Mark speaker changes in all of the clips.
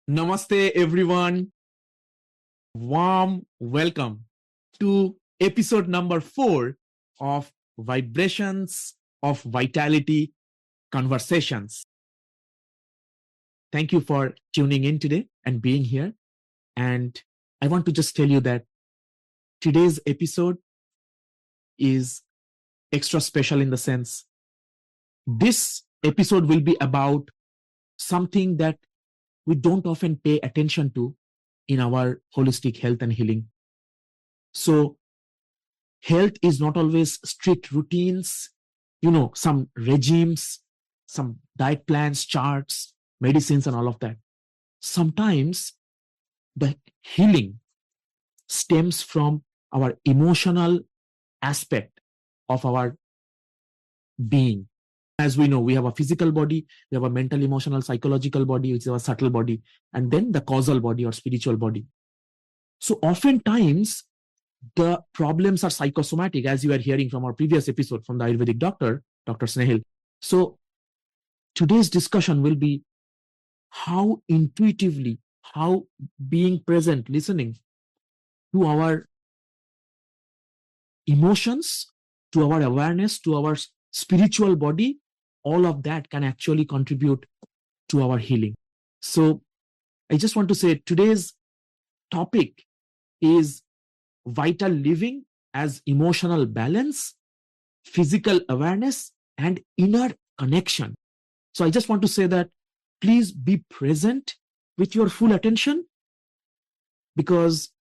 Speaker 1: Namaste, everyone. Warm welcome to episode number 4 of Vibrations of Vitality Conversations. Thank you for tuning in today and being here. And I want to just tell you that today's episode is extra special in the sense this episode will be about something that we don't often pay attention to in our holistic health and healing. So, health is not always strict routines, some regimes, some diet plans, charts, medicines, and all of that. Sometimes the healing stems from our emotional aspect of our being. As we know, we have a physical body, we have a mental, emotional, psychological body, which is our subtle body, and then the causal body or spiritual body. So oftentimes, the problems are psychosomatic, as you are hearing from our previous episode from the Ayurvedic doctor, Dr. Snehil. So today's discussion will be how intuitively, how being present, listening to our emotions, to our awareness, to our spiritual body, all of that can actually contribute to our healing. So I just want to say today's topic is vital living as emotional balance, physical awareness, and inner connection. So I just want to say that please be present with your full attention, because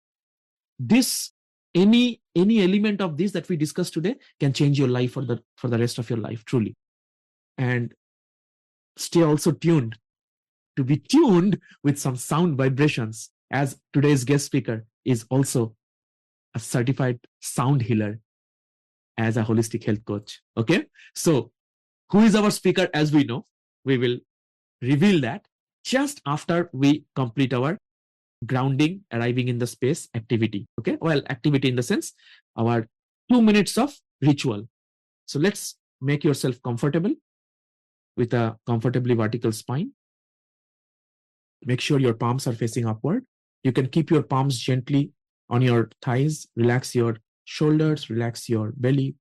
Speaker 1: this any element of this that we discussed today can change your life for the rest of your life, truly. And stay also tuned to be tuned with some sound vibrations, as today's guest speaker is also a certified sound healer as a holistic health coach. Okay, so who is our speaker? As we know, we will reveal that just after we complete our grounding, arriving in the space activity. Okay, well, activity in the sense our 2 minutes of ritual. So let's make yourself comfortable with a comfortably vertical spine. Make sure your palms are facing upward. You can keep your palms gently on your thighs. Relax your shoulders, relax your belly.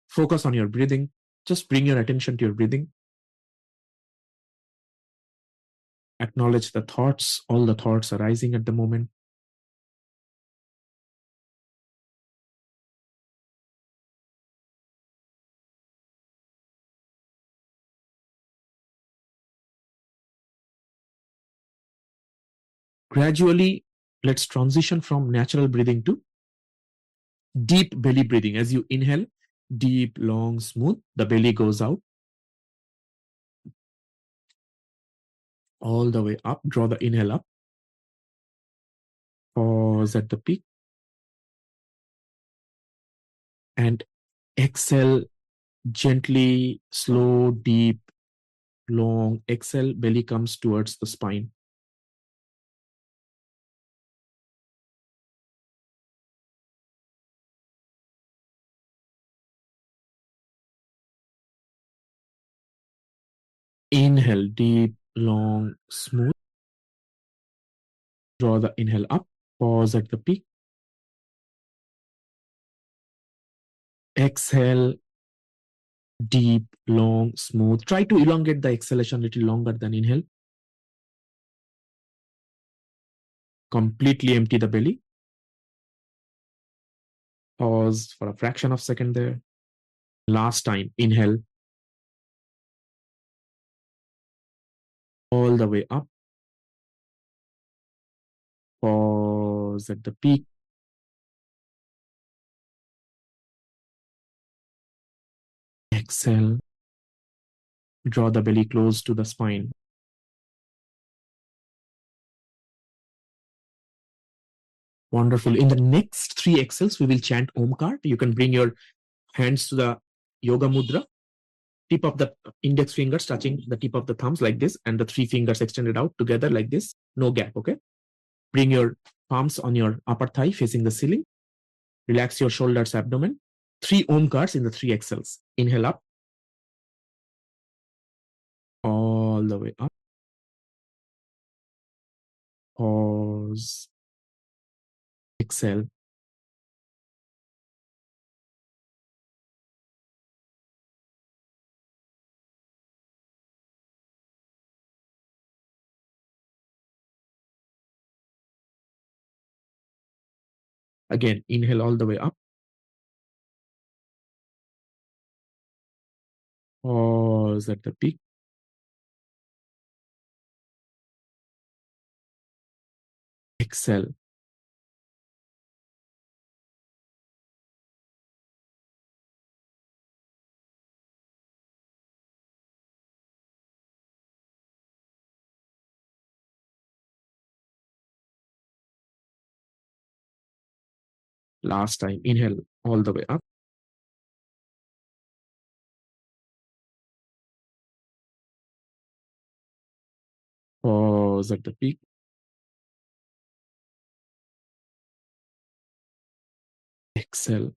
Speaker 1: Focus on your breathing. Just bring your attention to your breathing. Acknowledge the thoughts, all the thoughts arising at the moment. Gradually, let's transition from natural breathing to deep belly breathing. As you inhale, deep, long, smooth, the belly goes out all the way up. Draw the inhale up. Pause at the peak. And exhale gently, slow, deep, long. Exhale, belly comes towards the spine. Inhale, deep, long, smooth. Draw the inhale up. Pause at the peak. Exhale, deep, long, smooth. Try to elongate the exhalation a little longer than inhale. Completely empty the belly. Pause for a fraction of a second there. Last time, inhale all the way up. Pause at the peak. Exhale. Draw the belly close to the spine. Wonderful. In the next 3 exhales, we will chant Omkar. You can bring your hands to the yoga mudra. Tip of the index fingers touching the tip of the thumbs like this, and the 3 fingers extended out together like this. No gap, okay? Bring your palms on your upper thigh facing the ceiling. Relax your shoulders, abdomen. three omkars in the three exhales. Inhale up, all the way up. Pause. Exhale. Again, inhale all the way up. Pause at the peak. Exhale. Last time, inhale all the way up. Pause at the peak. Exhale.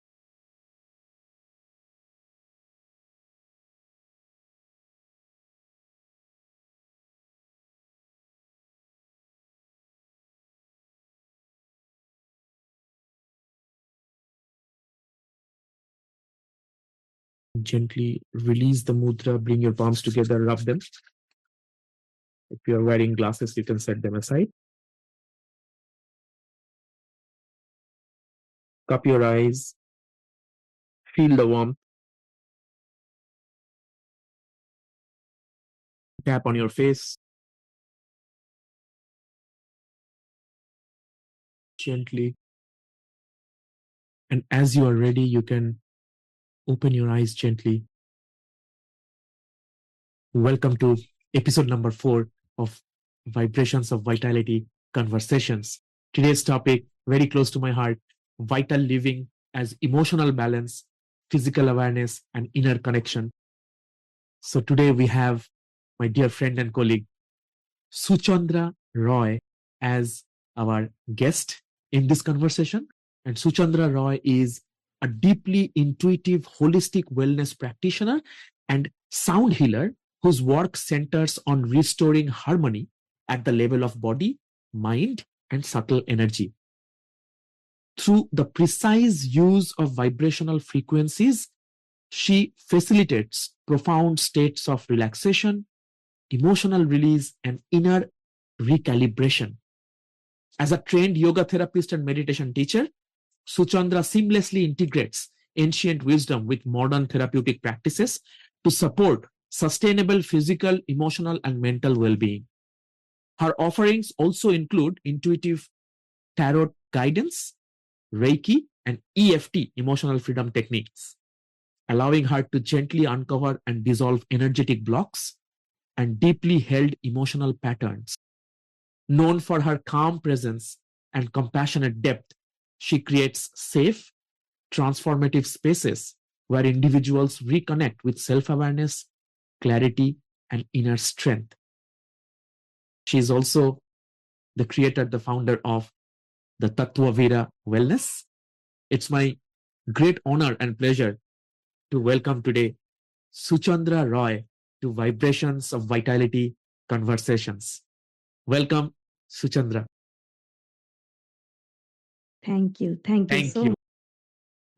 Speaker 1: Gently release the mudra, bring your palms together, rub them. If you're wearing glasses, you can set them aside. Cup your eyes, feel the warmth. Tap on your face. Gently. And as you are ready, you can open your eyes gently. Welcome to episode number 4 of Vibrations of Vitality Conversations. Today's topic, very close to my heart, vital living as emotional balance, physical awareness, and inner connection. So today we have my dear friend and colleague, Suchandra Roy, as our guest in this conversation. And Suchandra Roy is a deeply intuitive, holistic wellness practitioner and sound healer whose work centers on restoring harmony at the level of body, mind, and subtle energy. Through the precise use of vibrational frequencies, she facilitates profound states of relaxation, emotional release, and inner recalibration. As a trained yoga therapist and meditation teacher, Suchandra seamlessly integrates ancient wisdom with modern therapeutic practices to support sustainable physical, emotional, and mental well-being. Her offerings also include intuitive tarot guidance, Reiki, and EFT, emotional freedom techniques, allowing her to gently uncover and dissolve energetic blocks and deeply held emotional patterns. Known for her calm presence and compassionate depth, she creates safe, transformative spaces where individuals reconnect with self awareness, clarity, and inner strength. She is also the creator, the founder of the Tattva Vira Wellness. It's my great honor and pleasure to welcome today Suchandra Roy to Vibrations of Vitality Conversations. Welcome, Suchandra.
Speaker 2: Thank you. Thank you
Speaker 1: Thank
Speaker 2: so
Speaker 1: you.
Speaker 2: much.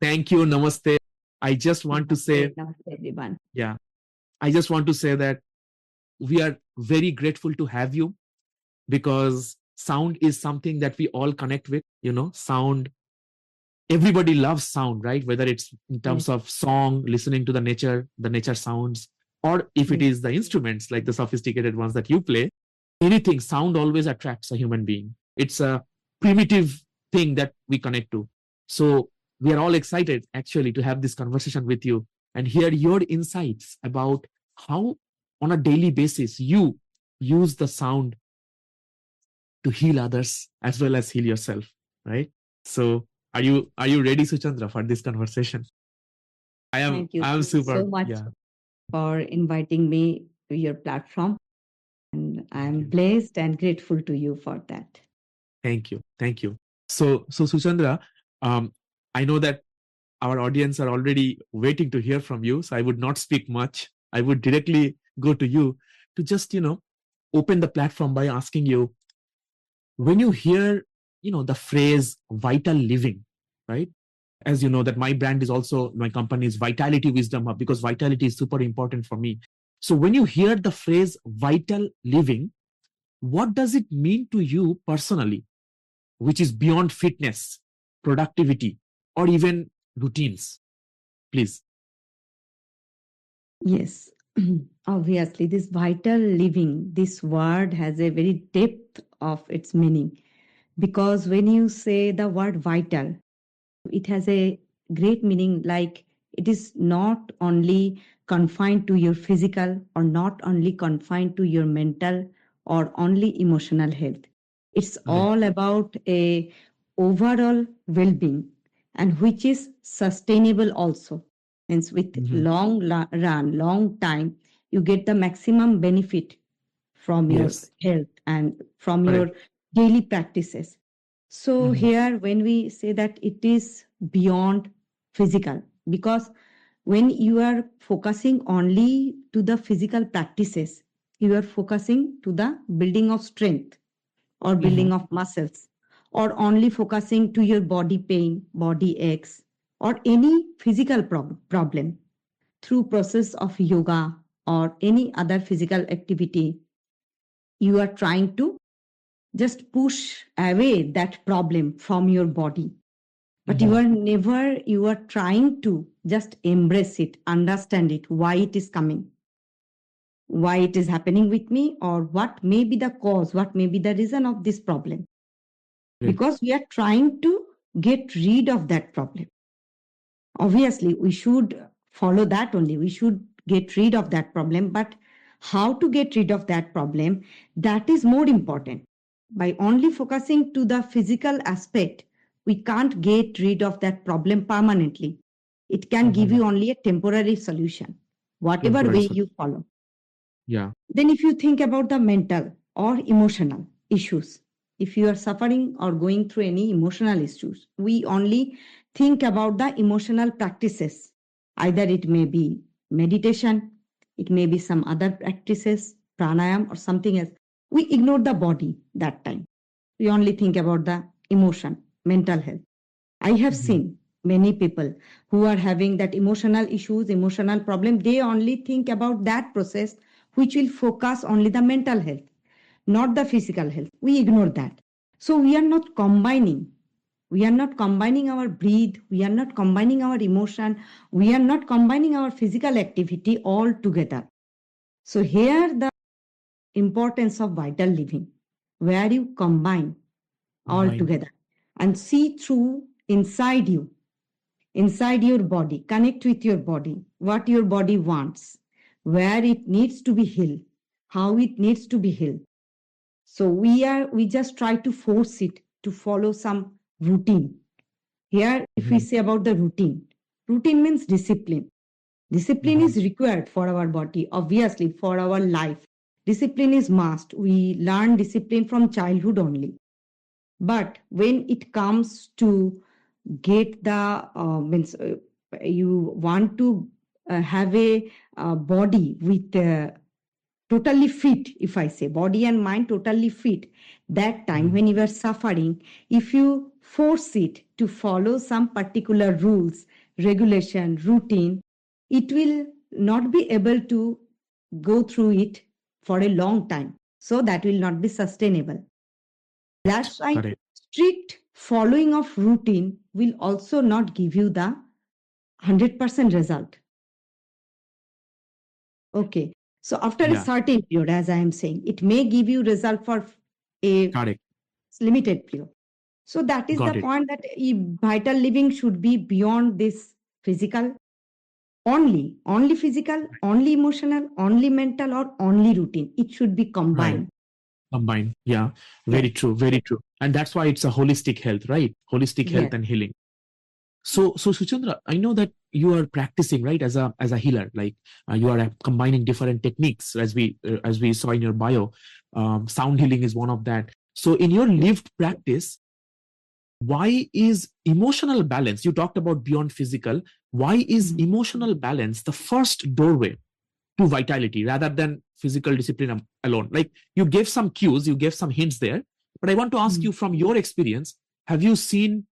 Speaker 1: Thank you. Namaste. I just want to say,
Speaker 2: Namaste, everyone.
Speaker 1: yeah, I just want to say that we are very grateful to have you because sound is something that we all connect with. Sound, everybody loves sound, right? Whether it's in terms
Speaker 2: Yes,
Speaker 1: of song, listening to the nature sounds, or if it
Speaker 2: yes,
Speaker 1: is the instruments like the sophisticated ones that you play, anything, sound always attracts a human being. It's a primitive thing that we connect to. So we are all excited actually to have this conversation with you and hear your insights about how on a daily basis you use the sound to heal others as well as heal yourself, right? So are you ready, Suchandra, for this conversation?
Speaker 2: thank you.
Speaker 1: I am
Speaker 2: Thank you
Speaker 1: super.
Speaker 2: so much
Speaker 1: Yeah.
Speaker 2: for inviting me to your platform. And
Speaker 1: Thank
Speaker 2: I'm
Speaker 1: you.
Speaker 2: blessed and grateful to you for that.
Speaker 1: Thank you. Thank you. So Suchandra, I know that our audience are already waiting to hear from you. So I would not speak much. I would directly go to you to just, open the platform by asking you, when you hear, the phrase vital living, right? As you know, that my brand is also, my company is Vitality Wisdom Hub, because vitality is super important for me. So when you hear the phrase vital living, what does it mean to you personally, which is beyond fitness, productivity, or even routines? Please.
Speaker 2: Yes. Obviously, this vital living, this word has a very depth of its meaning. Because when you say the word vital, it has a great meaning, like it is not only confined to your physical or not only confined to your mental or only emotional health. It's
Speaker 1: Correct.
Speaker 2: all about a overall well-being, and which is sustainable also. Hence, with
Speaker 1: Mhm.
Speaker 2: run, long time, you get the maximum benefit from your
Speaker 1: Yes.
Speaker 2: health and from
Speaker 1: Correct.
Speaker 2: your daily practices. So
Speaker 1: Mhm.
Speaker 2: here, when we say that it is beyond physical, because when you are focusing only to the physical practices, you are focusing to the building of strength or building
Speaker 1: Mhm.
Speaker 2: of muscles, or only focusing to your body pain, body aches, or any physical problem through process of yoga or any other physical activity, you are trying to just push away that problem from your body, but
Speaker 1: Mhm.
Speaker 2: you are trying to just embrace it, understand it, why it is coming, why it is happening with me, or what may be the cause, what may be the reason of this problem,
Speaker 1: Correct.
Speaker 2: because we are trying to get rid of that problem. Obviously, we should follow that only. We should get rid of that problem. But how to get rid of that problem, that is more important. By only focusing to the physical aspect, we can't get rid of that problem permanently. It can give
Speaker 1: Mhm.
Speaker 2: you only a temporary solution, whatever
Speaker 1: Temporary
Speaker 2: way
Speaker 1: solution.
Speaker 2: you follow.
Speaker 1: Yeah.
Speaker 2: Then, if you think about the mental or emotional issues, if you are suffering or going through any emotional issues, we only think about the emotional practices. Either it may be meditation, it may be some other practices, pranayam, or something else. We ignore the body that time. We only think about the emotion, mental health. I have
Speaker 1: Mhm.
Speaker 2: seen many people who are having that emotional issues, emotional problem. They only think about that process, which will focus only the mental health, not the physical health. We ignore that. So we are not combining. We are not combining our breathe. We are not combining our emotion. We are not combining our physical activity all together. So here the importance of vital living, where you combine all
Speaker 1: Combine.
Speaker 2: together and see through inside your body, connect with your body, what your body wants, where it needs to be healed, how it needs to be healed. So we just try to force it to follow some routine. Here, if we
Speaker 1: Mhm.
Speaker 2: say about the routine, routine means discipline. Discipline
Speaker 1: Mhm.
Speaker 2: is required for our body, obviously, for our life. Discipline is must. We learn discipline from childhood only. But when it comes to get the means you want to have a body with totally fit, if I say body and mind totally fit, that time
Speaker 1: Mhm.
Speaker 2: when you are suffering, if you force it to follow some particular rules, regulation, routine, it will not be able to go through it for a long time, so that will not be sustainable. That's why
Speaker 1: Correct.
Speaker 2: strict following of routine will also not give you the 100% result. Okay. So after a
Speaker 1: Yeah.
Speaker 2: certain period, as I am saying, it may give you result for a
Speaker 1: Correct.
Speaker 2: limited period. So that is the
Speaker 1: Got it.
Speaker 2: point, that vital living should be beyond this physical, only physical, only emotional, only mental, or only routine. It should be
Speaker 1: Right.
Speaker 2: combined.
Speaker 1: Combine. Yeah. Very
Speaker 2: Yes.
Speaker 1: true. Very true. And that's why it's a holistic health, right? Holistic health
Speaker 2: Yes.
Speaker 1: and healing. So Suchandra, I know that you are practicing, right, as a healer. Like you are combining different techniques, as we saw in your bio. Sound healing is one of that. So in your lived practice, why is emotional balance, you talked about beyond physical, why is emotional balance the first doorway to vitality rather than physical discipline alone? Like, you gave some cues, you gave some hints there, but I want to ask you, from your experience, have you seen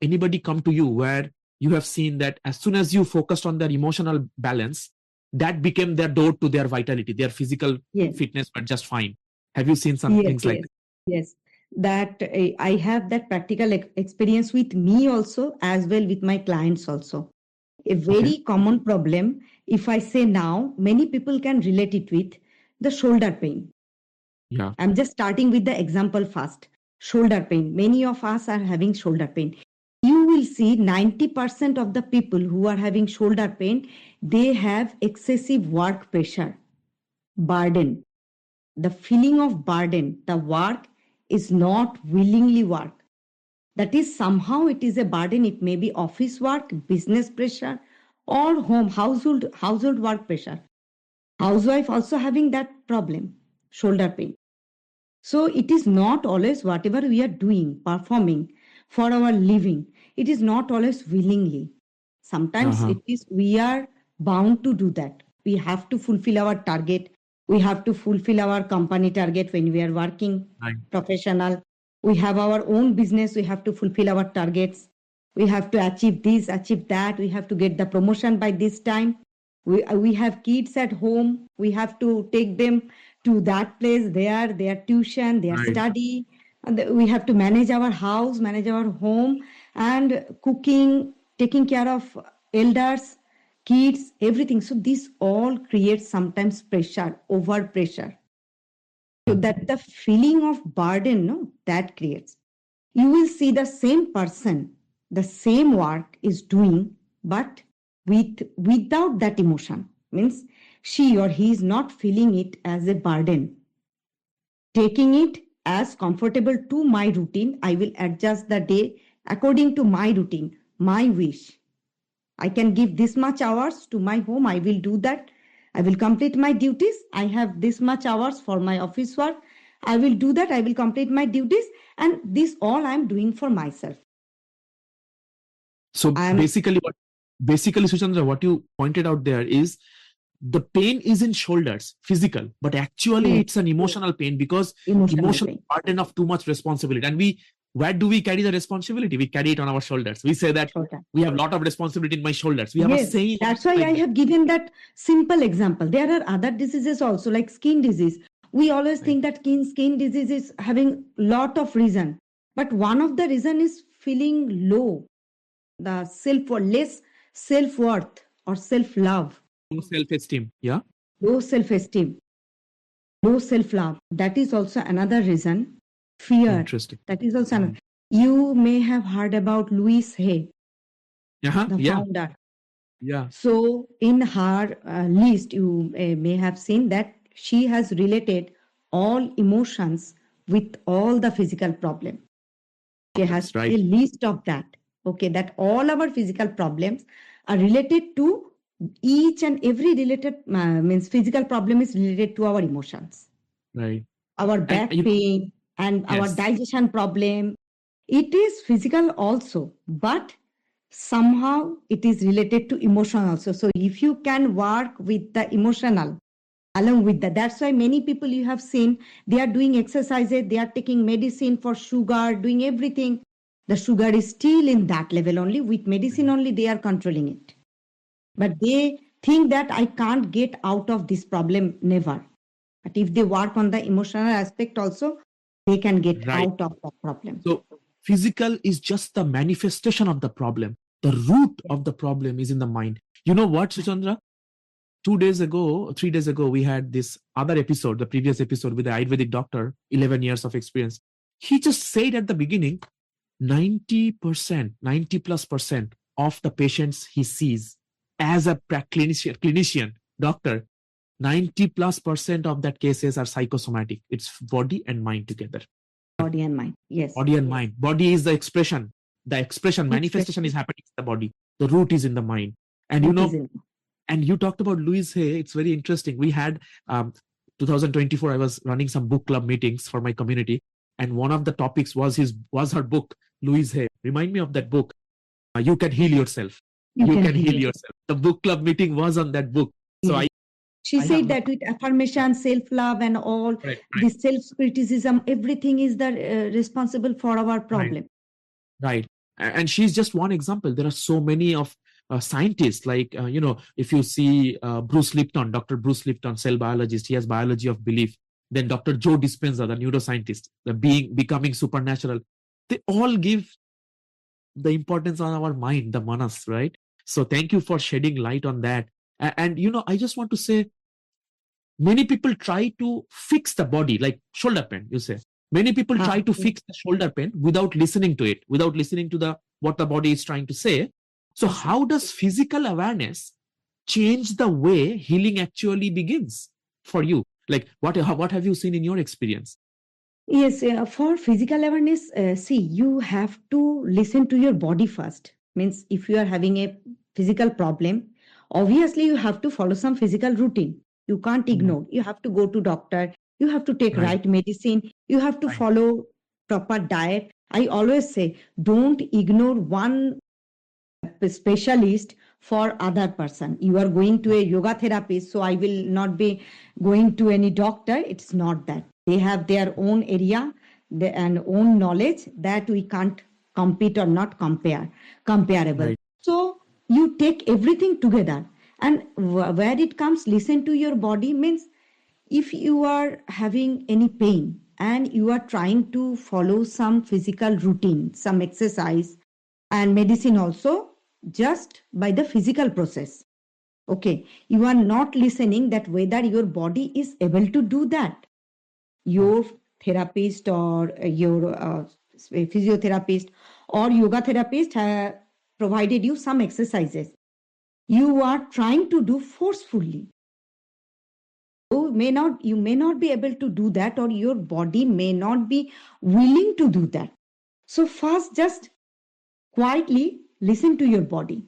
Speaker 1: anybody come to you where you have seen that as soon as you focused on their emotional balance, that became their door to their vitality, their physical
Speaker 2: Yes.
Speaker 1: fitness were just fine? Have you seen some
Speaker 2: Yes,
Speaker 1: things like
Speaker 2: yes,
Speaker 1: that?
Speaker 2: yes. That I have that practical experience with me also, as well with my clients also. A
Speaker 1: Okay.
Speaker 2: very common problem, if I say now, many people can relate it with the shoulder pain.
Speaker 1: Yeah.
Speaker 2: I'm just starting with the example first. Shoulder pain. Many of us are having shoulder pain. You will see 90% of the people who are having shoulder pain, they have excessive work pressure, burden. The feeling of burden, the work is not willingly work. That is, somehow it is a burden. It may be office work, business pressure, or home, household work pressure. Housewife also having that problem, shoulder pain. So it is not always whatever we are doing, performing for our living. It is not always willingly. Sometimes
Speaker 1: Uh-huh.
Speaker 2: it is we are bound to do that. We have to fulfill our target. We have to fulfill our company target when we are working
Speaker 1: Right.
Speaker 2: professional. We have our own business. We have to fulfill our targets. We have to achieve this, achieve that. We have to get the promotion by this time. We have kids at home. We have to take them to that place, their tuition, their
Speaker 1: Right.
Speaker 2: study. And we have to manage our house, manage our home, and cooking, taking care of elders, kids, everything. So this all creates sometimes pressure, over pressure. So that the feeling of burden, no, that creates. You will see the same person, the same work is doing, but without that emotion. Means she or he is not feeling it as a burden, taking it as comfortable to my routine. I will adjust the day according to my routine, my wish. I can give this much hours to my home. I will do that. I will complete my duties. I have this much hours for my office work. I will do that. I will complete my duties. And this all I am doing for myself.
Speaker 1: So
Speaker 2: I am
Speaker 1: basically, Suchandra, what you pointed out there is the pain is in shoulders, physical, but actually
Speaker 2: yes,
Speaker 1: it's an emotional pain because
Speaker 2: emotional
Speaker 1: emotional
Speaker 2: pain.
Speaker 1: burden of too much responsibility. And where do we carry the responsibility? We carry it on our shoulders. We say that
Speaker 2: Short time.
Speaker 1: we have a lot of responsibility in my shoulders. We have a
Speaker 2: Yes,
Speaker 1: saying
Speaker 2: that's why
Speaker 1: like
Speaker 2: I
Speaker 1: that.
Speaker 2: have given that simple example. There are other diseases also, like skin disease. We always
Speaker 1: Right.
Speaker 2: think that skin disease is having lot of reason, but one of the reason is feeling low, the self or less self worth or self love,
Speaker 1: Low self-esteem. Yeah.
Speaker 2: low self esteem, low self love. That is also another reason. Fear.
Speaker 1: Interesting.
Speaker 2: That is also another. You may have heard about Louise Hay,
Speaker 1: Uh-huh.
Speaker 2: the
Speaker 1: Yeah.
Speaker 2: founder.
Speaker 1: Yeah.
Speaker 2: So, in her list, you may have seen that she has related all emotions with all the physical problem. She has
Speaker 1: That's right.
Speaker 2: a list of that. Okay, that all our physical problems are related to each and every related means physical problem is related to our emotions,
Speaker 1: Right.
Speaker 2: our
Speaker 1: And
Speaker 2: back pain, and our
Speaker 1: yes.
Speaker 2: digestion problem. It is physical also, but somehow it is related to emotion also. So if you can work with the emotional along with that, that's why many people you have seen, they are doing exercises, they are taking medicine for sugar, doing everything. The sugar is still in that level only. With medicine only, they are controlling it. But they think that I can't get out of this problem, never. But if they work on the emotional aspect also, they can get
Speaker 1: Right.
Speaker 2: out of that problem.
Speaker 1: So physical is just the manifestation of the problem. The root of the problem is in the mind. You know what, Suchandra? 2 days ago, 3 days ago, we had this other episode, the previous episode with the Ayurvedic doctor, 11 years of experience. He just said at the beginning, 90%, 90 plus percent of the patients he sees as a clinician, doctor, 90 plus percent of that cases are psychosomatic. It's body and mind together.
Speaker 2: Body and mind. Yes.
Speaker 1: Body and mind. Body is the expression. The expression, manifestation
Speaker 2: Expression.
Speaker 1: is happening in the body. The root is in the mind. And
Speaker 2: Root is in.
Speaker 1: and you talked about Louise Hay. It's very interesting. We had 2024. I was running some book club meetings for my community, and one of the topics was her book, Louise Hay. Remind me of that book. You can heal yourself.
Speaker 2: You
Speaker 1: You
Speaker 2: can
Speaker 1: can
Speaker 2: heal
Speaker 1: heal yourself. The book club meeting was on that book. So
Speaker 2: Yes. She
Speaker 1: I
Speaker 2: said
Speaker 1: have
Speaker 2: that with affirmation, self-love, and all
Speaker 1: right,
Speaker 2: this self-criticism, everything is the responsible for our
Speaker 1: right,
Speaker 2: problem.
Speaker 1: right. And she's just one example. There are so many of scientists, like if you see Bruce Lipton, Dr. Bruce Lipton, cell biologist, he has biology of belief. Then Dr. Joe Dispenza, the neuroscientist, the becoming supernatural. They all give the importance on our mind, the manas, right? So thank you for shedding light on that. And I just want to say, many people try to fix the body, like shoulder pain, you say. Many people try to
Speaker 2: Yes.
Speaker 1: fix the shoulder pain without listening to it, without listening to the what the body is trying to say. So
Speaker 2: Yes,
Speaker 1: how does physical awareness change the way healing actually begins for you? Like what have you seen in your experience?
Speaker 2: Yes, for physical awareness, see, you have to listen to your body first. Means if you are having a physical problem, obviously you have to follow some physical routine. You can't
Speaker 1: Mhm.
Speaker 2: ignore. You have to go to doctor. You have to take
Speaker 1: Right,
Speaker 2: right medicine. You have to
Speaker 1: right,
Speaker 2: follow proper diet. I always say, don't ignore one specialist for other person. You are going to a yoga therapist, so I will not be going to any doctor. It's not that. They have their own area and own knowledge that we can't compete or not comparable.
Speaker 1: right,
Speaker 2: So you take everything together, and where it comes, listen to your body. Means if you are having any pain and you are trying to follow some physical routine, some exercise and medicine also, just by the physical process, okay, you are not listening that whether your body is able to do that. Your therapist or your physiotherapist or yoga therapist have provided you some exercises you are trying to do forcefully. You may not be able to do that, or your body may not be willing to do that. So first, just quietly listen to your body.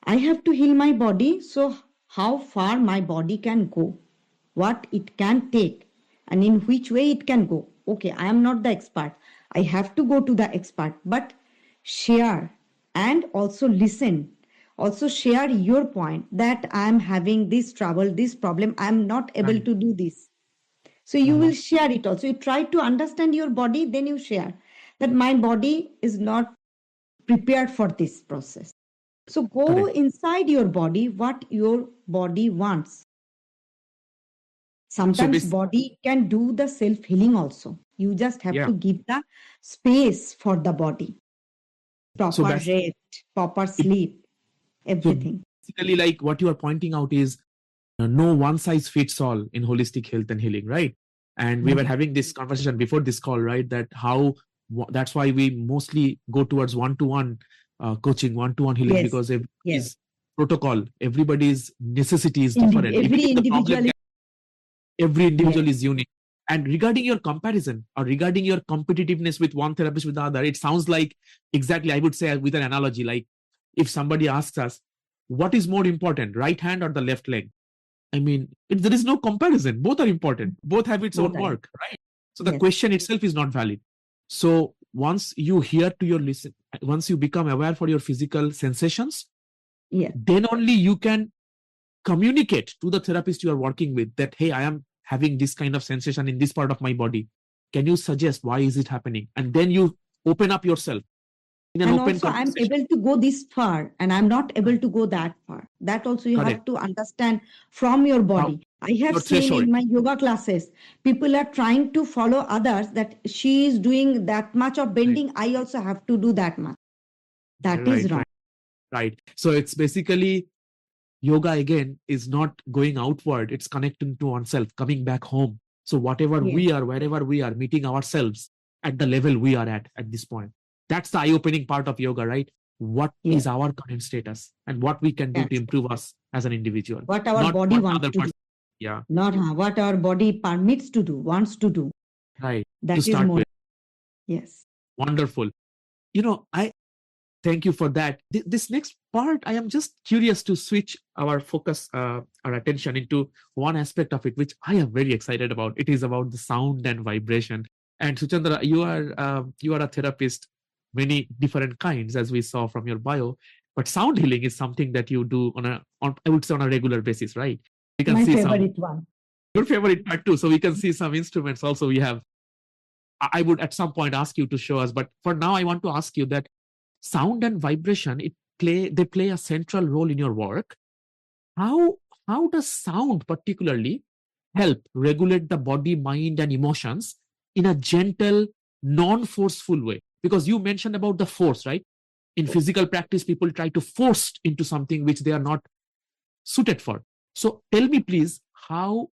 Speaker 2: I have to heal my body, so how far my body can go, what it can take, and in which way it can go. Okay, I am not the expert. I have to go to the expert, but share and also listen. Also share your point that I am having this trouble, this problem. I am not able
Speaker 1: right.
Speaker 2: to do this. So you
Speaker 1: Uh-huh.
Speaker 2: will share it also. You try to understand your body, then you share that my body is not prepared for this process. So go
Speaker 1: Correct.
Speaker 2: inside your body what your body wants.
Speaker 1: So
Speaker 2: Sometimes body can do the self healing also. You just have
Speaker 1: yeah.
Speaker 2: to give the space for the body,
Speaker 1: So
Speaker 2: proper rest, proper sleep,
Speaker 1: so
Speaker 2: everything.
Speaker 1: basically, like what you are pointing out is no one size fits all in holistic health and healing, right? And we
Speaker 2: No.
Speaker 1: were having this conversation before this call, right? That how that's why we mostly go towards one-to-one coaching, one-to-one healing,
Speaker 2: Yes,
Speaker 1: because
Speaker 2: yes.
Speaker 1: everybody's protocol, everybody's necessity is different. Even
Speaker 2: Every
Speaker 1: if the problem,
Speaker 2: individual.
Speaker 1: every
Speaker 2: Yes,
Speaker 1: individual is unique. And regarding your comparison or regarding your competitiveness with one therapist with the other, it sounds like exactly, I would say with an analogy, like if somebody asks us, what is more important, right hand or the left leg? I mean, there is no comparison. Both are important. Both have its
Speaker 2: both
Speaker 1: own
Speaker 2: are.
Speaker 1: work, right? So the
Speaker 2: Yes,
Speaker 1: question itself is not valid. So once you hear to your listen, once you become aware for your physical sensations,
Speaker 2: yes.
Speaker 1: then only you can communicate to the therapist you are working with that, hey, I am having this kind of sensation in this part of my body. Can you suggest why is it happening? And then you open up yourself in an
Speaker 2: And
Speaker 1: open
Speaker 2: also I'm
Speaker 1: conversation.
Speaker 2: able to go this far and I'm not able to go that far. That also you have
Speaker 1: Correct.
Speaker 2: to understand from your
Speaker 1: How
Speaker 2: body. I have
Speaker 1: your
Speaker 2: seen
Speaker 1: threshold.
Speaker 2: in my yoga classes, people are trying to follow others that she is doing that much of
Speaker 1: Right,
Speaker 2: bending. I also have to do that much. That is
Speaker 1: right,
Speaker 2: wrong.
Speaker 1: right, right. So it's basically yoga again is not going outward, it's connecting to oneself, coming back home. So whatever
Speaker 2: Yes,
Speaker 1: we are, wherever we are, meeting ourselves at the level we are at this point. That's the eye-opening part of yoga, right? What
Speaker 2: yes.
Speaker 1: is our current status and what we can do to
Speaker 2: That's
Speaker 1: improve us as an individual,
Speaker 2: what our
Speaker 1: not
Speaker 2: body
Speaker 1: what
Speaker 2: wants
Speaker 1: other
Speaker 2: to do,
Speaker 1: person. Yeah,
Speaker 2: not what our body permits to do, wants to do.
Speaker 1: right. To
Speaker 2: That is
Speaker 1: start
Speaker 2: more.
Speaker 1: with,
Speaker 2: Yes.
Speaker 1: wonderful. I thank you for that. This next part, I am just curious to switch our focus, our attention into one aspect of it, which I am very excited about. It is about the sound and vibration. And Suchandra, you are a therapist. many different kinds, as we saw from your bio. But sound healing is something that you do I would say, on a regular basis, right? We can
Speaker 2: My
Speaker 1: see
Speaker 2: favorite one.
Speaker 1: your favorite part too. So we can see some instruments also we have. I would at some point ask you to show us, but for now, I want to ask you that sound and vibration, they play a central role in your work. How does sound particularly help regulate the body, mind, and emotions in a gentle, non-forceful way? Because you mentioned about the force, right? In physical practice, people try to force into something which they are not suited for. So tell me, please, how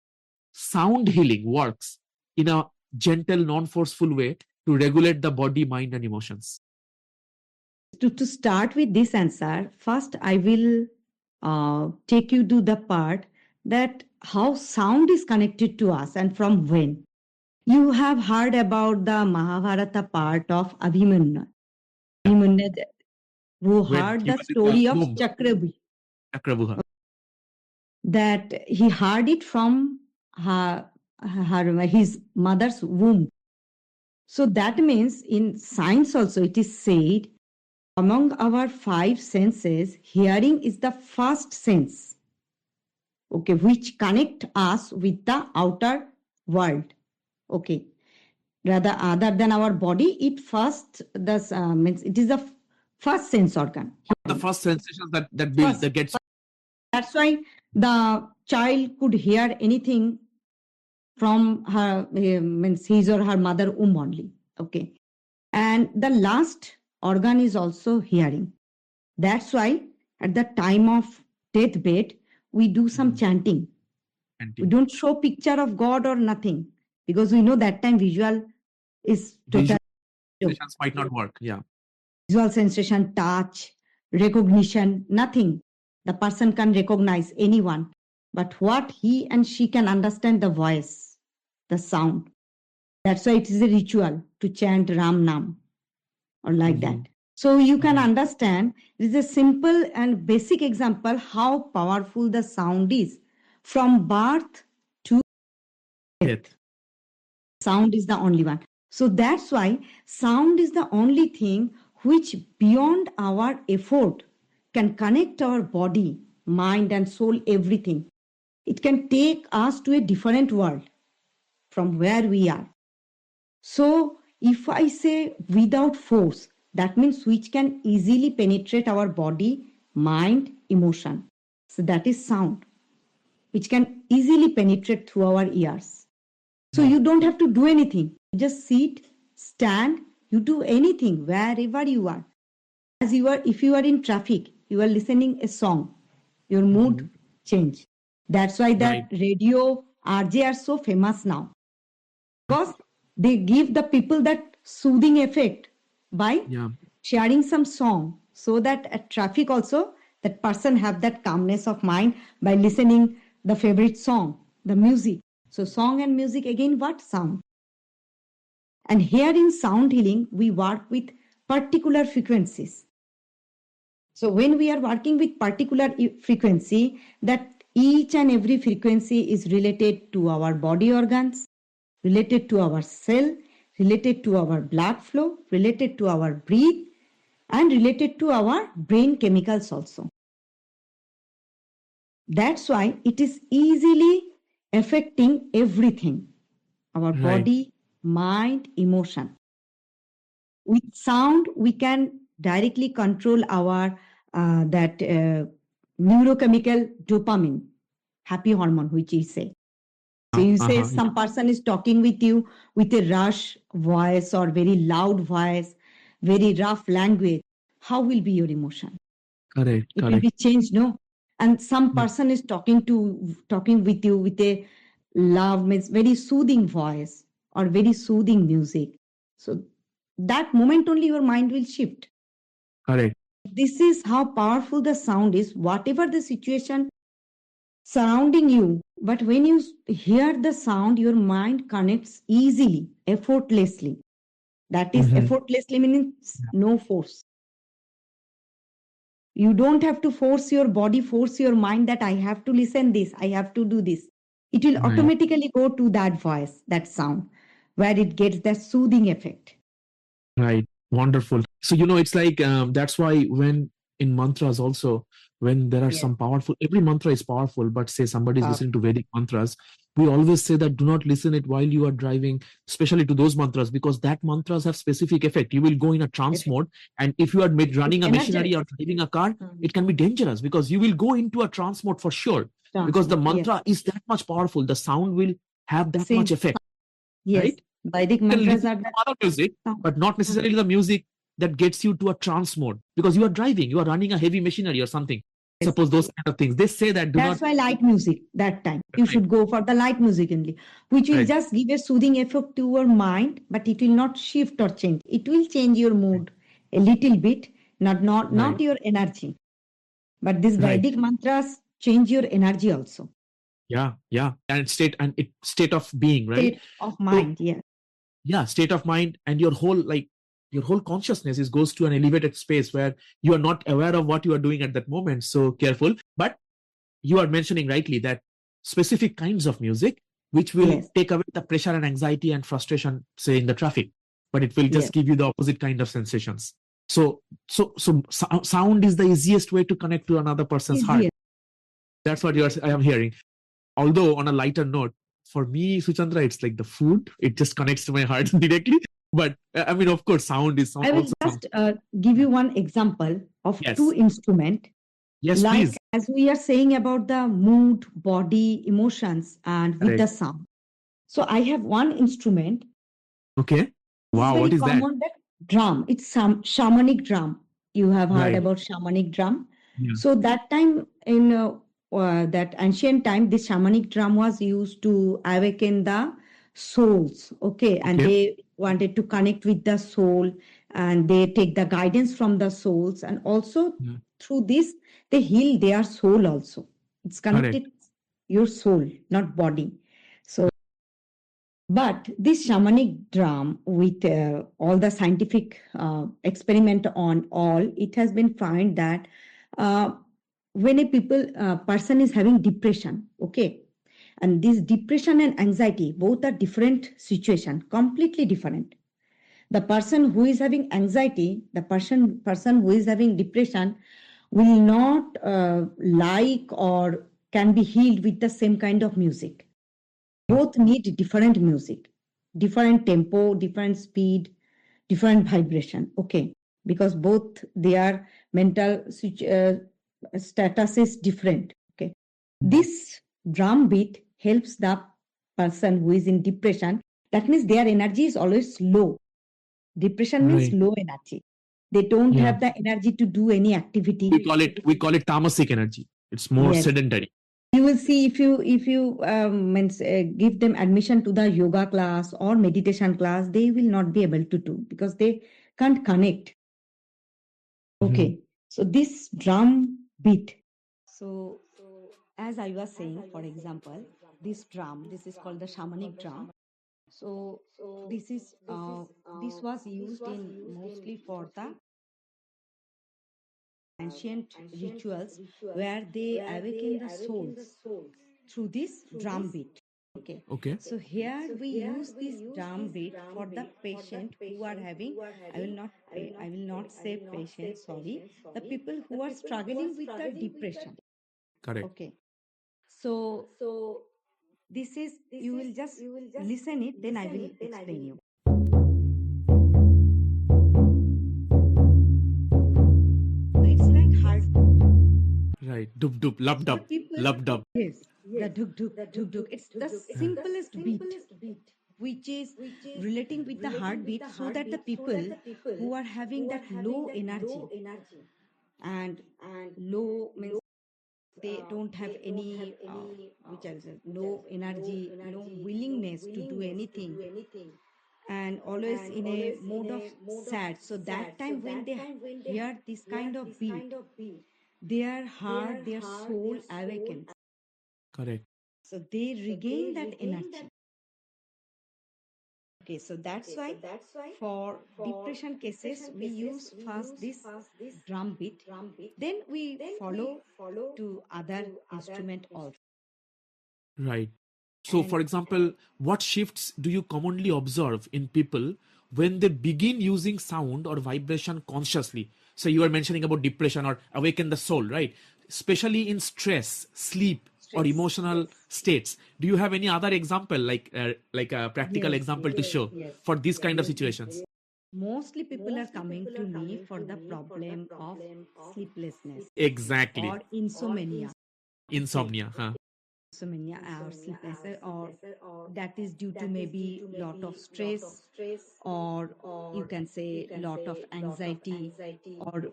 Speaker 1: sound healing works in a gentle, non-forceful way to regulate the body, mind, and emotions.
Speaker 2: To start with this answer, first I will take you to the part that how sound is connected to us and from when. You have heard about the Mahabharata part of Abhimanyu.
Speaker 1: Yeah.
Speaker 2: Abhimanyu, who
Speaker 1: When
Speaker 2: heard
Speaker 1: he
Speaker 2: the
Speaker 1: was in
Speaker 2: story of
Speaker 1: womb, Chakravuha.
Speaker 2: that he heard it from his mother's womb. So that means in science also it is said among our five senses, hearing is the first sense, okay, which connect us with the outer world. Okay, rather other than our body, it first means it is the first sense organ.
Speaker 1: The first sensations that gets.
Speaker 2: That's why the child could hear anything from her means his or her mother womb only. Okay, and the last organ is also hearing. That's why at the time of deathbed, we do some chanting. We don't show picture of God or nothing because we know that time visual is total.
Speaker 1: Sensations might not work. Yeah.
Speaker 2: Visual sensation, touch, recognition, nothing. The person can recognize anyone, but what he and she can understand the voice, the sound. That's why it is a ritual to chant Ram Nam or like that. So you can understand it is a simple and basic example how powerful the sound is from birth to death. Sound is the only one. So that's why sound is the only thing which beyond our effort can connect our body, mind and soul, everything. It can take us to a different world from where we are. So if I say without force, that means which can easily penetrate our body, mind, emotion. So that is sound, which can easily penetrate through our ears. So you don't have to do anything. Just sit, stand, you do anything wherever you are. As you are, if you are in traffic, you are listening a song, your mood change. That's why that radio RJ are so famous now. Because they give the people that soothing effect by sharing some song so that at traffic also that person have that calmness of mind by listening the favorite song, the music. So song and music again what? Sound. And here in sound healing, we work with particular frequencies. So when we are working with particular frequency, that each and every frequency is related to our body organs, related to our cell, related to our blood flow, related to our breath, and related to our brain chemicals also. That's why it is easily affecting everything, our body, mind, emotion. With sound, we can directly control our neurochemical dopamine, happy hormone, which you say. So you say some person is talking with you with a rush voice or very loud voice, very rough language. How will be your emotion? It will be changed, no? And some person is talking with you with a love, means very soothing voice or very soothing music. So that moment only your mind will shift.
Speaker 1: Correct.
Speaker 2: This is how powerful the sound is, whatever the situation surrounding you. But when you hear the sound, your mind connects easily, effortlessly. That is effortlessly means no force. You don't have to force your body, force your mind that I have to listen this, I have to do this. It will automatically go to that voice, that sound, where it gets that soothing effect.
Speaker 1: Right. Wonderful. So it's like that's why when in mantras also, when there are
Speaker 2: Yes.
Speaker 1: some powerful, every mantra is powerful, but say somebody is
Speaker 2: Uh,
Speaker 1: listening to Vedic mantras, we always say that do not listen it while you are driving, especially to those mantras, because that mantras have specific effect. You will go in a trance
Speaker 2: Effect.
Speaker 1: mode, and if you are
Speaker 2: It's
Speaker 1: running a machinery or
Speaker 2: energized.
Speaker 1: driving a car, it can be dangerous because you will go into a trance mode for sure, because the
Speaker 2: Transmode. Yes.
Speaker 1: mantra is that much powerful. The sound will have that
Speaker 2: Same.
Speaker 1: much effect,
Speaker 2: Yes.
Speaker 1: right?
Speaker 2: Vedic
Speaker 1: You can
Speaker 2: mantras
Speaker 1: listen
Speaker 2: are
Speaker 1: to
Speaker 2: that
Speaker 1: other music,
Speaker 2: sound.
Speaker 1: but not necessarily the music that gets you to a trance mode, because you are driving, you are running a heavy machinery or something.
Speaker 2: Yes.
Speaker 1: Suppose those kind of things. They say that do
Speaker 2: That's
Speaker 1: not.
Speaker 2: why light music that time. You
Speaker 1: Right,
Speaker 2: should go for the light music only, which will
Speaker 1: right,
Speaker 2: just give a soothing effect to your mind, but it will not shift or change. It will change your mood a little bit, not
Speaker 1: right,
Speaker 2: your energy. But these
Speaker 1: right.
Speaker 2: Vedic mantras change your energy also.
Speaker 1: Yeah, yeah. And state of being, right?
Speaker 2: State of
Speaker 1: So
Speaker 2: mind. Yeah.
Speaker 1: yeah, state of mind, and your whole consciousness is goes to an elevated space where you are not aware of what you are doing at that moment. So careful. But you are mentioning rightly that specific kinds of music which will
Speaker 2: Yes.
Speaker 1: take away the pressure and anxiety and frustration, say in the traffic, but it will
Speaker 2: Yes.
Speaker 1: just give you the opposite kind of sensations. So sound is the easiest way to connect to another person's heart.
Speaker 2: Easier.
Speaker 1: That's what I am hearing. Although on a lighter note, for me, Suchandra, it's like the food. It just connects to my heart directly. But I mean, of course, sound is
Speaker 2: I will
Speaker 1: also
Speaker 2: just
Speaker 1: something.
Speaker 2: give you one example of two
Speaker 1: Yes,
Speaker 2: instruments.
Speaker 1: yes,
Speaker 2: Like
Speaker 1: please.
Speaker 2: as we are saying about the mood, body, emotions, and with the
Speaker 1: Correct.
Speaker 2: sound. So I have one instrument.
Speaker 1: Okay.
Speaker 2: This is
Speaker 1: Wow, what
Speaker 2: very
Speaker 1: is that?
Speaker 2: common, that drum. It's some shamanic drum. You have heard
Speaker 1: Right.
Speaker 2: about shamanic drum.
Speaker 1: Yeah.
Speaker 2: So that time in that ancient time, this shamanic drum was used to awaken the souls. Okay, and
Speaker 1: Okay.
Speaker 2: they wanted to connect with the soul, and they take the guidance from the souls, and also
Speaker 1: Yeah.
Speaker 2: through this they heal their soul. Also, it's
Speaker 1: Correct.
Speaker 2: connected your soul, not body. So but this shamanic drum, with all the scientific experiment on all, it has been found that uh, when a person is having depression, okay, and this depression and anxiety both are different situation, completely different. The person who is having anxiety, the person who is having depression, will not like or can be healed with the same kind of music. Both need different music, different tempo, different speed, different vibration. Okay, because both their mental status is different. Okay, this drum beat helps the person who is in depression. That means their energy is always low. Depression means
Speaker 1: Right.
Speaker 2: low energy. They don't
Speaker 1: Yeah.
Speaker 2: have the energy to do any activity.
Speaker 1: We call it tamasic energy. It's more
Speaker 2: Yes,
Speaker 1: sedentary.
Speaker 2: you will see if you means, give them admission to the yoga class or meditation class, they will not be able to do because they can't connect.
Speaker 1: Mhm.
Speaker 2: Okay, so this drum beat. So as I was saying, for example, this drum, this is called the shamanic drum. So this was used in mostly for the ancient rituals where they awaken the souls through this drum beat. Okay,
Speaker 1: Okay.
Speaker 2: so here we use this drum beat for the patient who are having, I will not say patient, sorry, the people who are struggling with the depression.
Speaker 1: Correct.
Speaker 2: Okay, so this is, you will just listen it, then I will explain you. So it's like hard.
Speaker 1: Right. Dub dub lub
Speaker 2: So the
Speaker 1: dub
Speaker 2: people,
Speaker 1: lub dub.
Speaker 2: yes, the duk duk duk duk. It's the simplest beat, which is relating with the heartbeat, so that the people who are having that low energy, and low means they don't have any which I say, no energy, no willingness to do anything, and always in a mode of sad. So that time when they hear this kind of beat, their heart, their soul awakens.
Speaker 1: Correct.
Speaker 2: So they regain that energy. Okay, so that's why for depression cases we use first this drum beat, then we follow to other instrument also.
Speaker 1: Right. So,
Speaker 2: And
Speaker 1: for example, what shifts do you commonly observe in people when they begin using sound or vibration consciously. So you are mentioning about depression or awaken the soul, right? Especially in stress, sleep, or emotional states. Do you have any other example, like a practical
Speaker 2: Yes,
Speaker 1: example to
Speaker 2: yes,
Speaker 1: show
Speaker 2: yes.
Speaker 1: for these kind of situations?
Speaker 2: Mostly people are coming to me for the problem of sleeplessness
Speaker 1: Exactly.
Speaker 2: or insomnia. Okay,
Speaker 1: Insomnia, huh?
Speaker 2: insomnia or sleeplessness, or that is due to maybe lot of stress, or you can say lot of anxiety or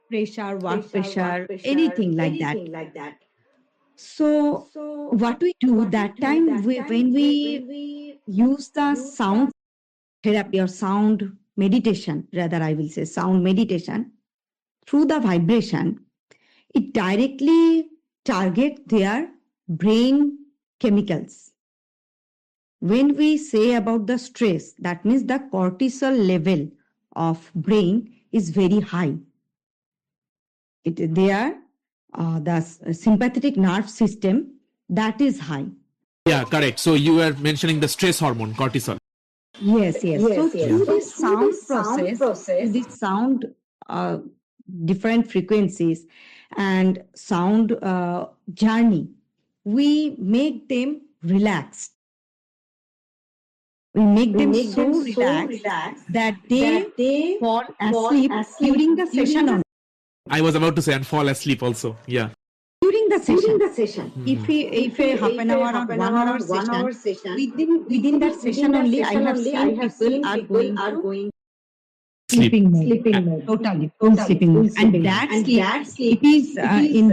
Speaker 2: pressure, work pressure, anything like that. So what we do that time, when we use the sound therapy or sound meditation, rather I will say sound meditation, through the vibration, it directly target their brain chemicals. When we say about the stress, that means the cortisol level of brain is very high. There, the sympathetic nerve system, that is high.
Speaker 1: Yeah, correct. So you were mentioning the stress hormone, cortisol.
Speaker 2: Yes, yes. So
Speaker 1: Yeah.
Speaker 2: through this sound process, through this sound, uh, different frequencies and sound journey, we make them relaxed. We make them so relaxed that they fall asleep during the session only.
Speaker 1: I was about to say and fall asleep also. Yeah.
Speaker 2: During the session, if a half an hour or 1 hour session, within that session only, I have seen people are going to
Speaker 1: Sleep.
Speaker 2: sleeping mode, totally full sleeping mode, and that sleep, it is in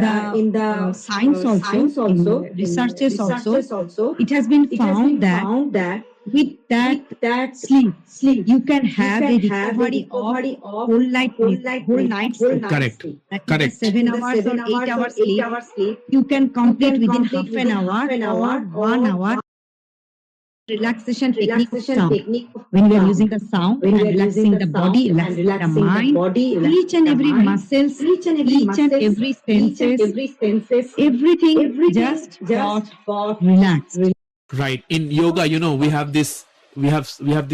Speaker 2: the science also, in researches also, it has been found that with that sleep you can have a recovery of whole night sleep.
Speaker 1: Correct.
Speaker 2: That is the
Speaker 1: Correct.
Speaker 2: 7 hours or 8 hours sleep you can complete within half an hour or 1 hour. Relaxation technique of sound. When we are using the sound and relaxing the body, relaxing the mind, each and every muscles, each and every senses, everything just got relaxed.
Speaker 1: Right. In yoga, we have this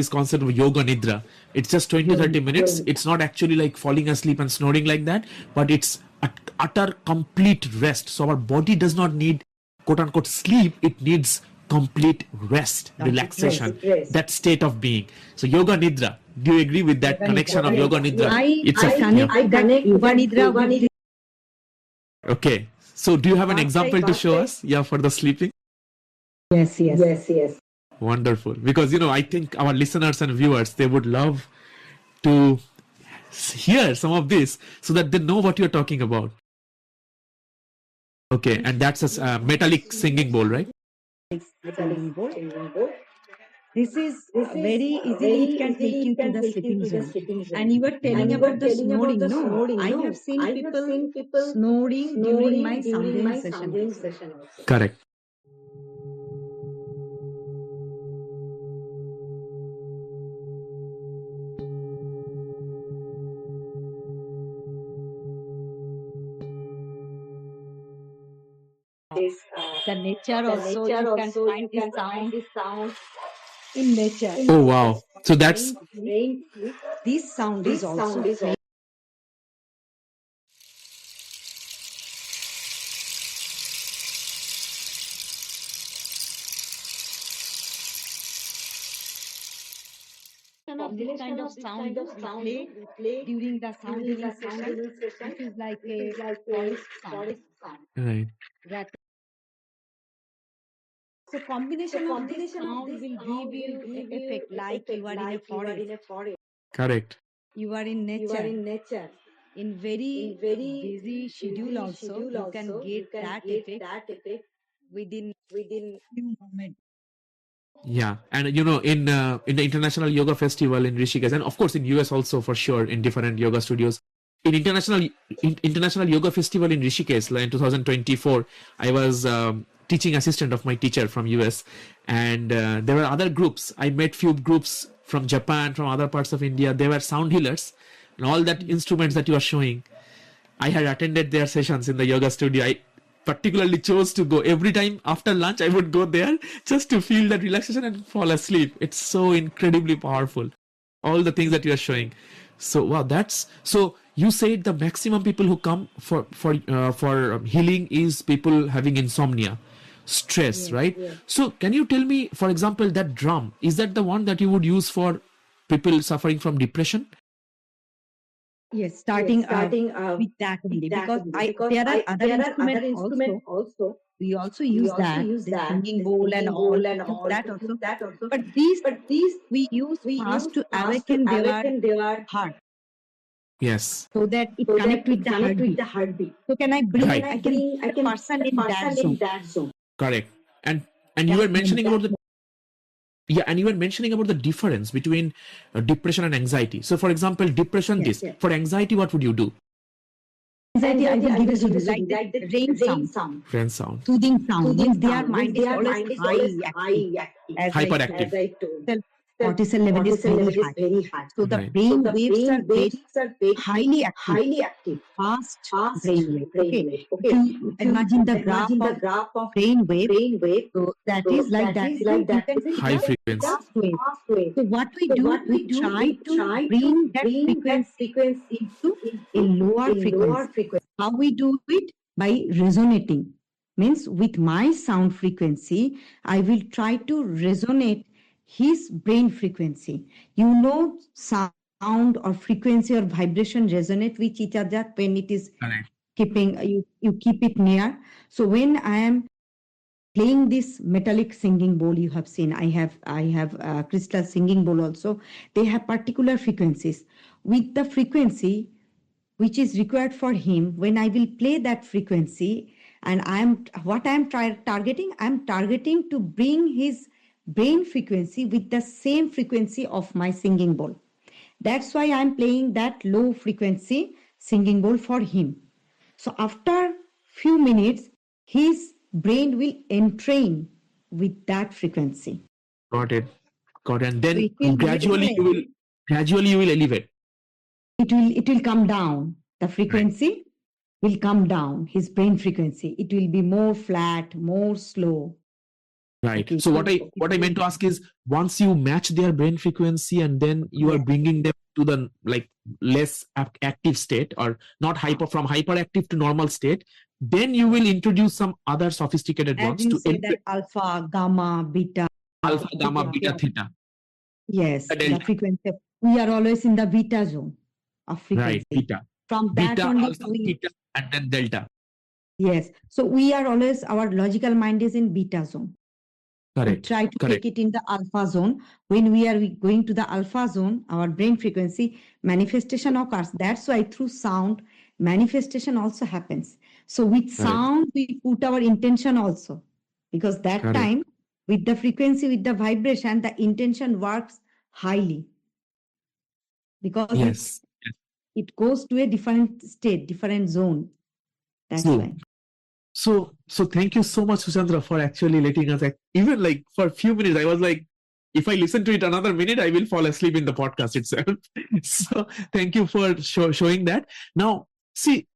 Speaker 1: concept of yoga nidra. It's just 20-30 minutes. It's not actually like falling asleep and snoring like that, but it's utter complete rest. So our body does not need quote unquote sleep, it needs complete rest, relaxation, that state of being. So yoga nidra. Do you agree with that connection of yoga nidra?
Speaker 2: I connect that yoga nidra with this.
Speaker 1: Okay. So do you have an example to show us? Yeah, for the sleeping.
Speaker 2: Yes.
Speaker 1: Wonderful. Because, I think our listeners and viewers, they would love to hear some of this so that they know what you're talking about. Okay. And that's a metallic singing bowl, right?
Speaker 2: Singing bowl. This is very easily, it can take you to the sleeping zone. And you were telling about the snoring. No, I have seen people snoring during my sound session also.
Speaker 1: Correct.
Speaker 2: The nature also, you can find this sound in nature.
Speaker 1: Oh, wow. So that's
Speaker 2: This sound is also very of this kind of sound we play during the sound healing session. This is like a forest sound.
Speaker 1: right.
Speaker 2: So combination of this sound will give you a effect like you are in a forest,
Speaker 1: Correct.
Speaker 2: you are in nature. In very busy schedule also, you can get that effect within few moments.
Speaker 1: Yeah, and in the International Yoga Festival in Rishikesh, and of course in US also for sure in different yoga studios. In International Yoga Festival in Rishikesh in 2024, I was teaching assistant of my teacher from US, and there were other groups. I met few groups from Japan, from other parts of India. They were sound healers, and all that instruments that you are showing. I had attended their sessions in the yoga studio. I particularly chose to go every time after lunch. I would go there just to feel that relaxation and fall asleep. It's so incredibly powerful. all the things that you are showing. So wow, that's so. You said the maximum people who come for healing is people having insomnia, stress,
Speaker 2: Yes.
Speaker 1: right? So can you tell me, for example, that drum, is that the one that you would use for people suffering from depression?
Speaker 2: Yes,
Speaker 3: Yes,
Speaker 2: starting
Speaker 3: starting
Speaker 2: with that
Speaker 3: with
Speaker 2: only,
Speaker 3: that
Speaker 2: because
Speaker 3: only
Speaker 2: I
Speaker 3: because
Speaker 2: there are other
Speaker 3: there are other
Speaker 2: instruments
Speaker 3: instruments
Speaker 2: also.
Speaker 3: also.
Speaker 2: We also
Speaker 3: We
Speaker 2: use
Speaker 3: also
Speaker 2: that,
Speaker 3: use
Speaker 2: the
Speaker 3: that,
Speaker 2: singing
Speaker 3: the
Speaker 2: bowl and
Speaker 3: singing
Speaker 2: all.
Speaker 3: bowl
Speaker 2: We
Speaker 3: and
Speaker 2: use
Speaker 3: all.
Speaker 2: that
Speaker 3: We use
Speaker 2: also.
Speaker 3: that also.
Speaker 2: But these
Speaker 3: But these
Speaker 2: we use
Speaker 3: we
Speaker 2: fast
Speaker 3: use
Speaker 2: to
Speaker 3: fast to
Speaker 2: awaken their
Speaker 3: awaken their
Speaker 2: heart,
Speaker 1: Yes.
Speaker 2: so that it
Speaker 3: so that
Speaker 2: connect with
Speaker 3: it
Speaker 2: the
Speaker 3: connect with
Speaker 2: heartbeat.
Speaker 3: the heartbeat.
Speaker 2: So can I
Speaker 3: So
Speaker 2: bring?
Speaker 3: can
Speaker 1: Right.
Speaker 3: I
Speaker 2: I can
Speaker 3: bring?
Speaker 2: bring
Speaker 3: I
Speaker 2: the
Speaker 3: can
Speaker 2: person
Speaker 3: put the
Speaker 2: in that
Speaker 3: person in
Speaker 2: zone,
Speaker 3: that zone.
Speaker 1: Correct. And you
Speaker 2: that
Speaker 1: were mentioning
Speaker 2: moment.
Speaker 1: about the, yeah, and you were mentioning about the difference between depression and anxiety. So for example, depression,
Speaker 2: Yes.
Speaker 1: this, for anxiety, what would you do?
Speaker 2: Anxiety, I
Speaker 3: Anxiety,
Speaker 2: will
Speaker 3: I
Speaker 2: give
Speaker 3: will
Speaker 2: a
Speaker 3: give a
Speaker 2: solution like
Speaker 3: solution
Speaker 2: the
Speaker 3: like the
Speaker 2: rain
Speaker 3: rain
Speaker 2: sound,
Speaker 3: sound.
Speaker 1: Friend sound.
Speaker 2: soothing sound.
Speaker 3: Soothing
Speaker 2: Means their
Speaker 3: sound means
Speaker 2: mind is
Speaker 3: their
Speaker 2: always
Speaker 3: mind is always
Speaker 2: high active,
Speaker 3: high active,
Speaker 2: as I told.
Speaker 1: Hyperactive.
Speaker 3: as I told.
Speaker 2: The
Speaker 3: The
Speaker 2: cortisol level is
Speaker 3: cortisol
Speaker 2: very
Speaker 3: level is
Speaker 2: high.
Speaker 3: very high.
Speaker 2: So the
Speaker 1: Right.
Speaker 3: So
Speaker 2: brain
Speaker 3: the
Speaker 2: waves are
Speaker 3: brain
Speaker 2: very
Speaker 3: waves are very
Speaker 2: highly active,
Speaker 3: highly active,
Speaker 2: fast
Speaker 3: fast
Speaker 2: brain wave.
Speaker 3: brain
Speaker 2: Okay.
Speaker 3: wave.
Speaker 2: If
Speaker 3: Okay.
Speaker 2: you
Speaker 3: If you
Speaker 2: imagine the graph
Speaker 3: imagine the
Speaker 2: of
Speaker 3: graph of
Speaker 2: brain wave,
Speaker 3: brain wave,
Speaker 2: so that
Speaker 3: so
Speaker 2: is like
Speaker 3: that
Speaker 2: that.
Speaker 3: is
Speaker 2: It is,
Speaker 3: like
Speaker 2: you
Speaker 3: that.
Speaker 2: can
Speaker 3: It is,
Speaker 2: see
Speaker 1: High
Speaker 3: you
Speaker 2: the
Speaker 3: can see
Speaker 1: frequency.
Speaker 3: the
Speaker 2: fast wave.
Speaker 3: fast wave.
Speaker 2: So what we
Speaker 3: So
Speaker 2: do,
Speaker 3: what
Speaker 2: we
Speaker 3: we do,
Speaker 2: try
Speaker 3: we
Speaker 2: to
Speaker 3: try
Speaker 2: bring
Speaker 3: to
Speaker 2: that
Speaker 3: bring that
Speaker 2: frequency
Speaker 3: frequency
Speaker 2: into a
Speaker 3: into
Speaker 2: lower
Speaker 3: a lower
Speaker 2: frequency.
Speaker 3: frequency.
Speaker 2: How we do it? By resonating. Means with my sound frequency, I will try to resonate his brain frequency. You know, sound or frequency or vibration resonate with each other when it is
Speaker 1: Correct.
Speaker 2: keeping you keep it near. So when I am playing this metallic singing bowl, you have seen, I have crystal singing bowl also. They have particular frequencies. With the frequency which is required for him, when I will play that frequency, and I'm targeting to bring his brain frequency with the same frequency of my singing bowl. That's why I'm playing that low frequency singing bowl for him. So after few minutes, his brain will entrain with that frequency.
Speaker 1: Got it. Got it. And
Speaker 2: So
Speaker 1: then
Speaker 2: it will resonate.
Speaker 1: gradually you will elevate.
Speaker 2: It will come down. The
Speaker 1: Right.
Speaker 2: frequency will come down. His brain frequency. It will be more flat, more slow.
Speaker 1: Right.
Speaker 2: Okay.
Speaker 1: So
Speaker 2: So
Speaker 1: what I meant to ask is, once you match their brain frequency and then you are
Speaker 2: yes,
Speaker 1: bringing them to the like less active state, or not from hyperactive to normal state, then you will introduce some other sophisticated
Speaker 2: as
Speaker 1: ones
Speaker 2: you
Speaker 1: to
Speaker 2: say that alpha, gamma, beta
Speaker 1: alpha, gamma,
Speaker 2: frequency
Speaker 1: beta,
Speaker 2: of,
Speaker 1: theta,
Speaker 2: yes, the
Speaker 1: delta.
Speaker 2: frequency of, we are always in the beta zone of
Speaker 1: Right.
Speaker 2: frequency.
Speaker 1: Beta,
Speaker 2: From that
Speaker 1: beta,
Speaker 2: only
Speaker 1: alpha,
Speaker 2: we,
Speaker 1: theta, and then delta.
Speaker 2: yes. So we are always, our logical mind is in beta zone. We
Speaker 1: Correct.
Speaker 2: try to
Speaker 1: Correct.
Speaker 2: take it in the alpha zone. When we are going to the alpha zone, our brain frequency manifestation occurs. That's why through sound, manifestation also happens. So with
Speaker 1: Correct.
Speaker 2: sound, we put our intention also, because that
Speaker 1: Correct.
Speaker 2: time with the frequency, with the vibration, the intention works highly, because
Speaker 1: Yes.
Speaker 2: it goes to a different state, different zone. That's
Speaker 1: True.
Speaker 2: why.
Speaker 1: So thank you so much, Suchandra, for actually letting us even like for a few minutes. I was like, if I listen to it another minute, I will fall asleep in the podcast itself. So thank you for showing that. Now, see,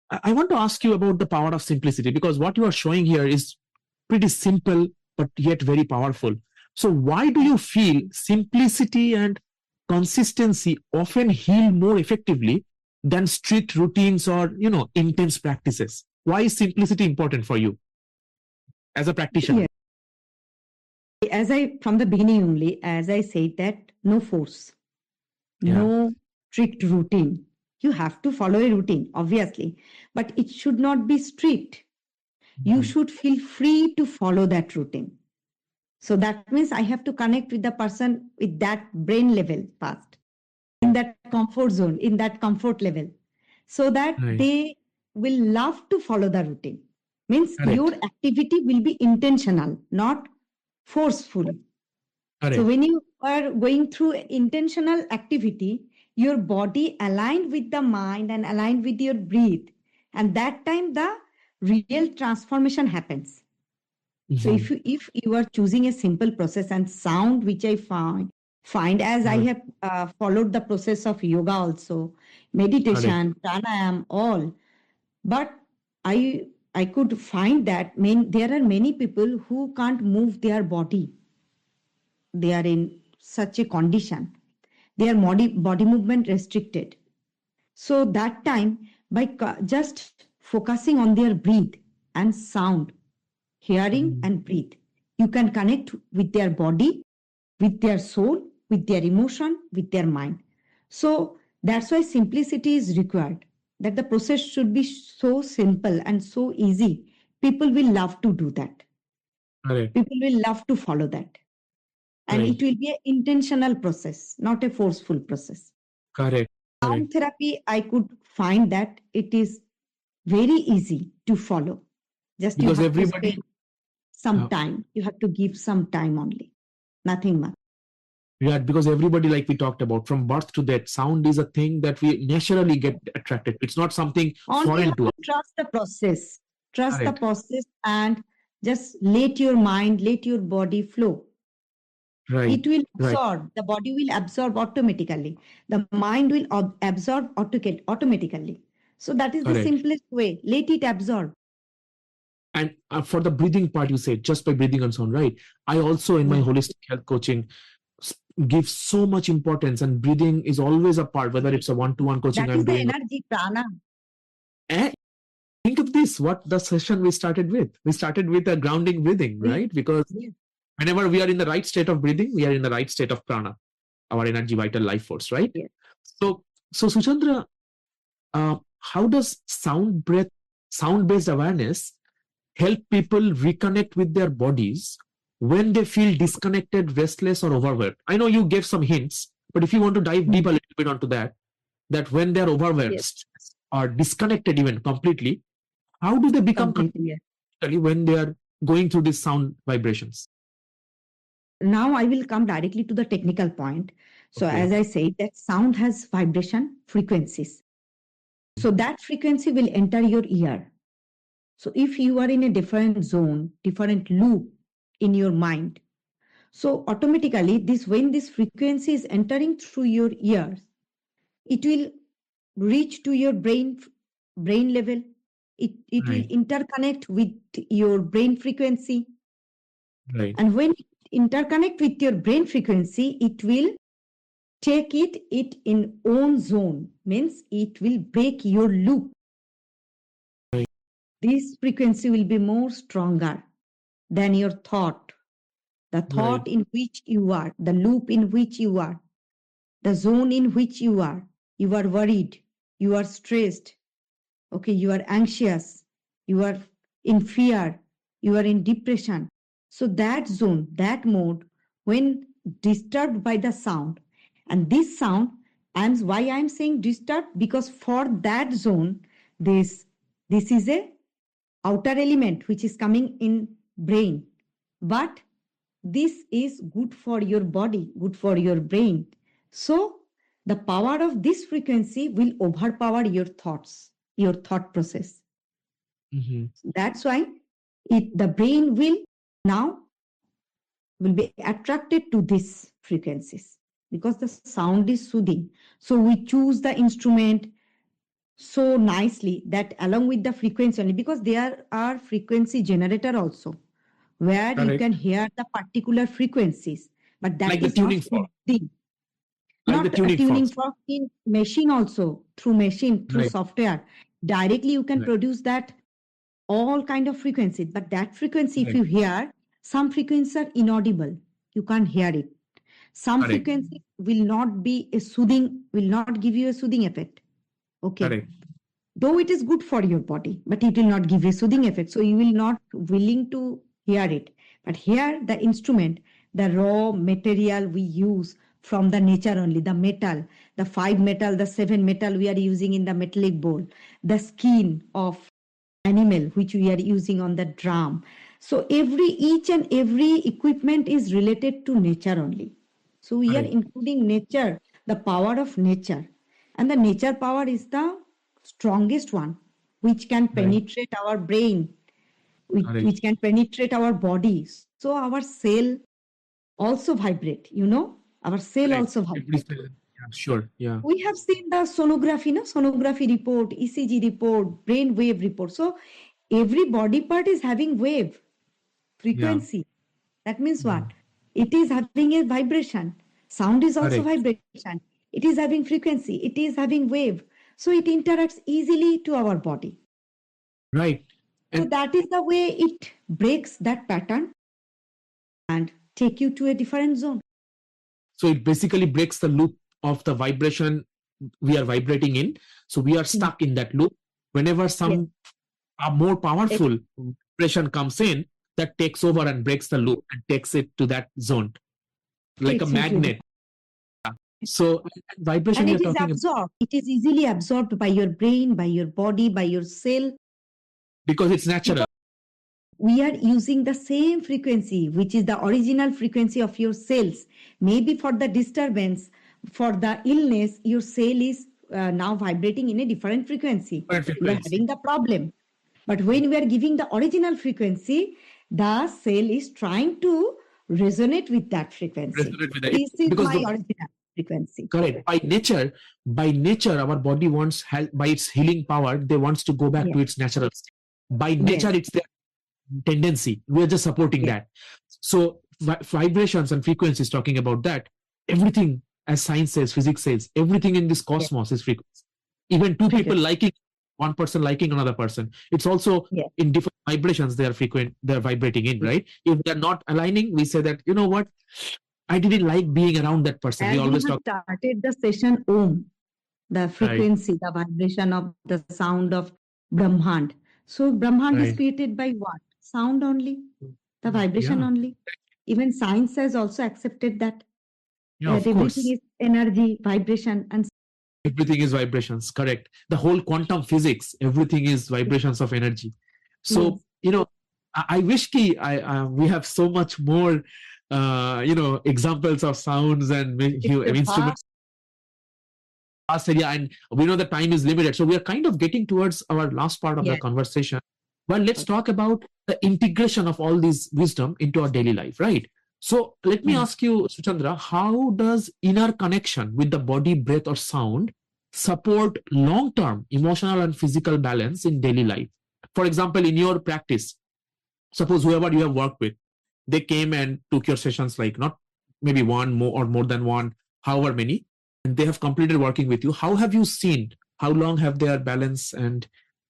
Speaker 1: I want to ask you about the power of simplicity, because what you are showing here is pretty simple but yet very powerful. So why do you feel simplicity and consistency often heal more effectively than strict routines or intense practices? Why is simplicity important for you as a practitioner?
Speaker 2: Yeah. As I, from the beginning only, as I said, that no force,
Speaker 1: Yeah.
Speaker 2: no strict routine. You have to follow a routine, obviously, but it should not be strict. You should feel free to follow that routine. So that means I have to connect with the person with that brain level first, in that comfort zone, in that comfort level, so that
Speaker 1: Right.
Speaker 2: they will love to follow the routine. Means your
Speaker 1: Correct.
Speaker 2: activity will be intentional, not forceful. So
Speaker 1: Correct.
Speaker 2: when you are going through intentional activity, your body aligned with the mind and aligned with your breath. And that time the real transformation happens. So
Speaker 1: Mhm.
Speaker 2: if you are choosing a simple process and sound, which I find as I have followed the process of yoga also,
Speaker 1: Correct.
Speaker 2: meditation, pranayam, all, but I could find that there are many people who can't move their body. They are in such a condition. their body movement restricted. So that time, by just focusing on their breathe and sound, hearing and breathe, you can connect with their body, with their soul, with their emotion, with their mind. So that's why simplicity is required. That the process should be so simple and so easy. People will love to do that.
Speaker 1: Correct.
Speaker 2: People will love to follow that. And
Speaker 1: Right.
Speaker 2: it will be an intentional process, not a forceful process.
Speaker 1: Correct.
Speaker 2: Sound therapy, I could find that it is very easy to follow. Just you
Speaker 1: Because
Speaker 2: have to
Speaker 1: everybody,
Speaker 2: spend some time. You have to give some time only, nothing much.
Speaker 1: yeah, because everybody, like we talked about, from birth to death, sound is a thing that we naturally get attracted. It's not something
Speaker 2: Only
Speaker 1: foreign
Speaker 2: have
Speaker 1: to
Speaker 2: to
Speaker 1: us.
Speaker 2: trust the process. Trust the
Speaker 1: Correct.
Speaker 2: process and just let your mind, let your body flow.
Speaker 1: Right.
Speaker 2: It will
Speaker 1: Right.
Speaker 2: absorb, the body will absorb automatically. The mind will absorb automatically. So that is the
Speaker 1: Correct.
Speaker 2: simplest way. Let it absorb.
Speaker 1: And for the breathing part, you said just by breathing and sound, right? I also, in my
Speaker 2: Yes.
Speaker 1: holistic health coaching, give so much importance, and breathing is always a part, whether it's a one-to-one coaching
Speaker 2: That
Speaker 1: I'm
Speaker 2: is the
Speaker 1: doing.
Speaker 2: energy prana.
Speaker 1: And think of this, what the session we started with. We started with a grounding breathing,
Speaker 2: Yes.
Speaker 1: right? Because
Speaker 2: Yes.
Speaker 1: whenever we are in the right state of breathing, we are in the right state of prana, our energy, vital life force, right?
Speaker 2: Yes.
Speaker 1: So Suchandra, how does sound-based awareness help people reconnect with their bodies when they feel disconnected, restless, or overwhelmed? I know you gave some hints, but if you want to dive deep a little bit onto that when they're overwhelmed
Speaker 2: Yes.
Speaker 1: or disconnected even completely, how do they become
Speaker 2: Completely. Yes.
Speaker 1: connected when they are going through these sound vibrations?
Speaker 2: Now I will come directly to the technical point. So
Speaker 1: Okay.
Speaker 2: as I said, that sound has vibration frequencies. So that frequency will enter your ear. So if you are in a different zone, different loop in your mind, so automatically this when this frequency is entering through your ears, it will reach to your brain level. It will
Speaker 1: Right.
Speaker 2: interconnect with your brain frequency.
Speaker 1: Right.
Speaker 2: And when it interconnect with your brain frequency, it will take it in own zone, means it will break your loop.
Speaker 1: Right.
Speaker 2: This frequency will be more stronger than your thought, the
Speaker 1: Right.
Speaker 2: thought in which you are, the loop in which you are, the zone in which you are. You are worried, you are stressed, okay, you are anxious, you are in fear, you are in depression. So that zone, that mode, when disturbed by the sound, and this sound, and why I'm saying disturbed, because for that zone, this is a outer element which is coming in brain, but this is good for your body, good for your brain. So the power of this frequency will overpower your thoughts, your thought process. That's why the brain will now will be attracted to these frequencies because the sound is soothing. So we choose the instrument so nicely that along with the frequency only, because there are frequency generator also where you can
Speaker 1: Correct.
Speaker 2: hear the particular frequencies, but that
Speaker 1: Like the
Speaker 2: is not
Speaker 1: tuning fork.
Speaker 2: soothing.
Speaker 1: Like the
Speaker 2: Not a
Speaker 1: tuning
Speaker 2: tuning
Speaker 1: forks.
Speaker 2: fork, in machine also, through machine, through
Speaker 1: Right.
Speaker 2: software. Directly you can
Speaker 1: Right.
Speaker 2: produce that all kind of frequencies. But that frequency, if
Speaker 1: Right.
Speaker 2: you hear, some frequencies are inaudible. You can't hear it. Some
Speaker 1: Correct.
Speaker 2: frequency will not be a soothing, will not give you a soothing effect. Okay.
Speaker 1: Correct.
Speaker 2: Though it is good for your body, but it will not give you a soothing effect. So you will not willing to hear it. But here the instrument, the raw material we use from the nature only, the metal, the 5 metal, the 7 metal we are using in the metallic bowl, the skin of animal which we are using on the drum. So each and every equipment is related to nature only. So we are
Speaker 1: Correct.
Speaker 2: including nature, the power of nature. And the nature power is the strongest one, which can
Speaker 1: Right.
Speaker 2: penetrate our brain,
Speaker 1: Correct.
Speaker 2: which can penetrate our body. So our cell also vibrate, our cell
Speaker 1: Correct.
Speaker 2: also
Speaker 1: Every
Speaker 2: vibrate.
Speaker 1: cell. Yeah. Sure. Yeah.
Speaker 2: We have seen the sonography, no? Sonography report, ECG report, brain wave report. So every body part is having wave
Speaker 1: Yeah.
Speaker 2: frequency. That means what? It is having a vibration. Sound is also
Speaker 1: Correct.
Speaker 2: vibration. It is having frequency. It is having wave. So it interacts easily to our body.
Speaker 1: Right.
Speaker 2: So
Speaker 1: And
Speaker 2: that is the way it breaks that pattern and take you to a different zone.
Speaker 1: so it basically breaks the loop of the vibration we are vibrating in. So we are stuck in that loop. Whenever
Speaker 2: Yes.
Speaker 1: some a more powerful vibration comes in, that takes over and breaks the loop and takes it to that zone like a
Speaker 2: Takes you to
Speaker 1: magnet. So vibration
Speaker 2: and
Speaker 1: we
Speaker 2: it
Speaker 1: are
Speaker 2: is
Speaker 1: talking about,
Speaker 2: absorbed. It is easily absorbed by your brain, by your body, by your cell.
Speaker 1: because it's natural.
Speaker 2: We are using the same frequency, which is the original frequency of your cells. Maybe for the disturbance, for the illness, your cell is now vibrating in a different frequency.
Speaker 1: Different
Speaker 2: You are
Speaker 1: frequency.
Speaker 2: having the problem. But when we are giving the original frequency, the cell is trying to resonate with that frequency.
Speaker 1: Resonate with it.
Speaker 2: This is
Speaker 1: Because
Speaker 2: my original frequency.
Speaker 1: correct, by nature our body wants help, by its healing power they wants to go back
Speaker 2: Yes.
Speaker 1: to its natural state. By
Speaker 2: Yes.
Speaker 1: nature it's their tendency. We are just supporting
Speaker 2: Yes.
Speaker 1: that. So vibrations and frequencies, talking about that, everything, as science says, physics says, everything in this cosmos is frequency. Even two people
Speaker 2: Frequency.
Speaker 1: liking, one person liking another person, it's also
Speaker 2: Yes.
Speaker 1: in different vibrations they are vibrating in, right? If they're not aligning, we say that, you know what, I didn't like being around that person.
Speaker 2: As
Speaker 1: We
Speaker 2: we
Speaker 1: always
Speaker 2: have
Speaker 1: talk,
Speaker 2: started the session Om, the
Speaker 1: right,
Speaker 2: frequency, the vibration of the sound of Brahmand. So Brahmand is
Speaker 1: right,
Speaker 2: created by what? Sound only, the vibration
Speaker 1: yeah,
Speaker 2: only. Even science has also accepted that
Speaker 1: yeah, of
Speaker 2: everything
Speaker 1: course.
Speaker 2: is energy, vibration, and
Speaker 1: Everything is vibrations, correct. The whole quantum physics, everything is vibrations of energy.
Speaker 2: yes,
Speaker 1: So I wish we have so much more examples of sounds and
Speaker 2: it's a
Speaker 1: instruments past area, and we know the time is limited, so we are kind of getting towards our last part of the
Speaker 2: yes.
Speaker 1: conversation. Well, let's talk about the integration of all this wisdom into our daily life, right? So let me ask you, Suchandra, how does inner connection with the body, breath, or sound support long-term emotional and physical balance in daily life? For example, in your practice, suppose whoever you have worked with, they came and took your sessions, like not maybe one more or more than one, however many, and they have completed working with you. How have you seen, how long have their balance and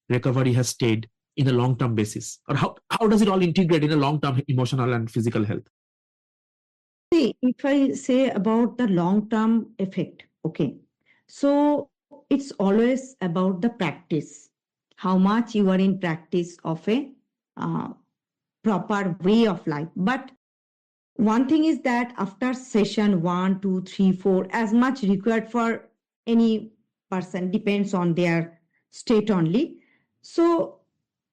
Speaker 1: recovery has stayed in a long-term basis, or how does it all integrate in a long-term emotional and physical health?
Speaker 2: See, if I say about the long term effect, okay, so it's always about the practice, how much you are in practice of a uh, proper way of life. But one thing is that after session 1, 2, 3, 4, as much required for any person, depends on their state only. So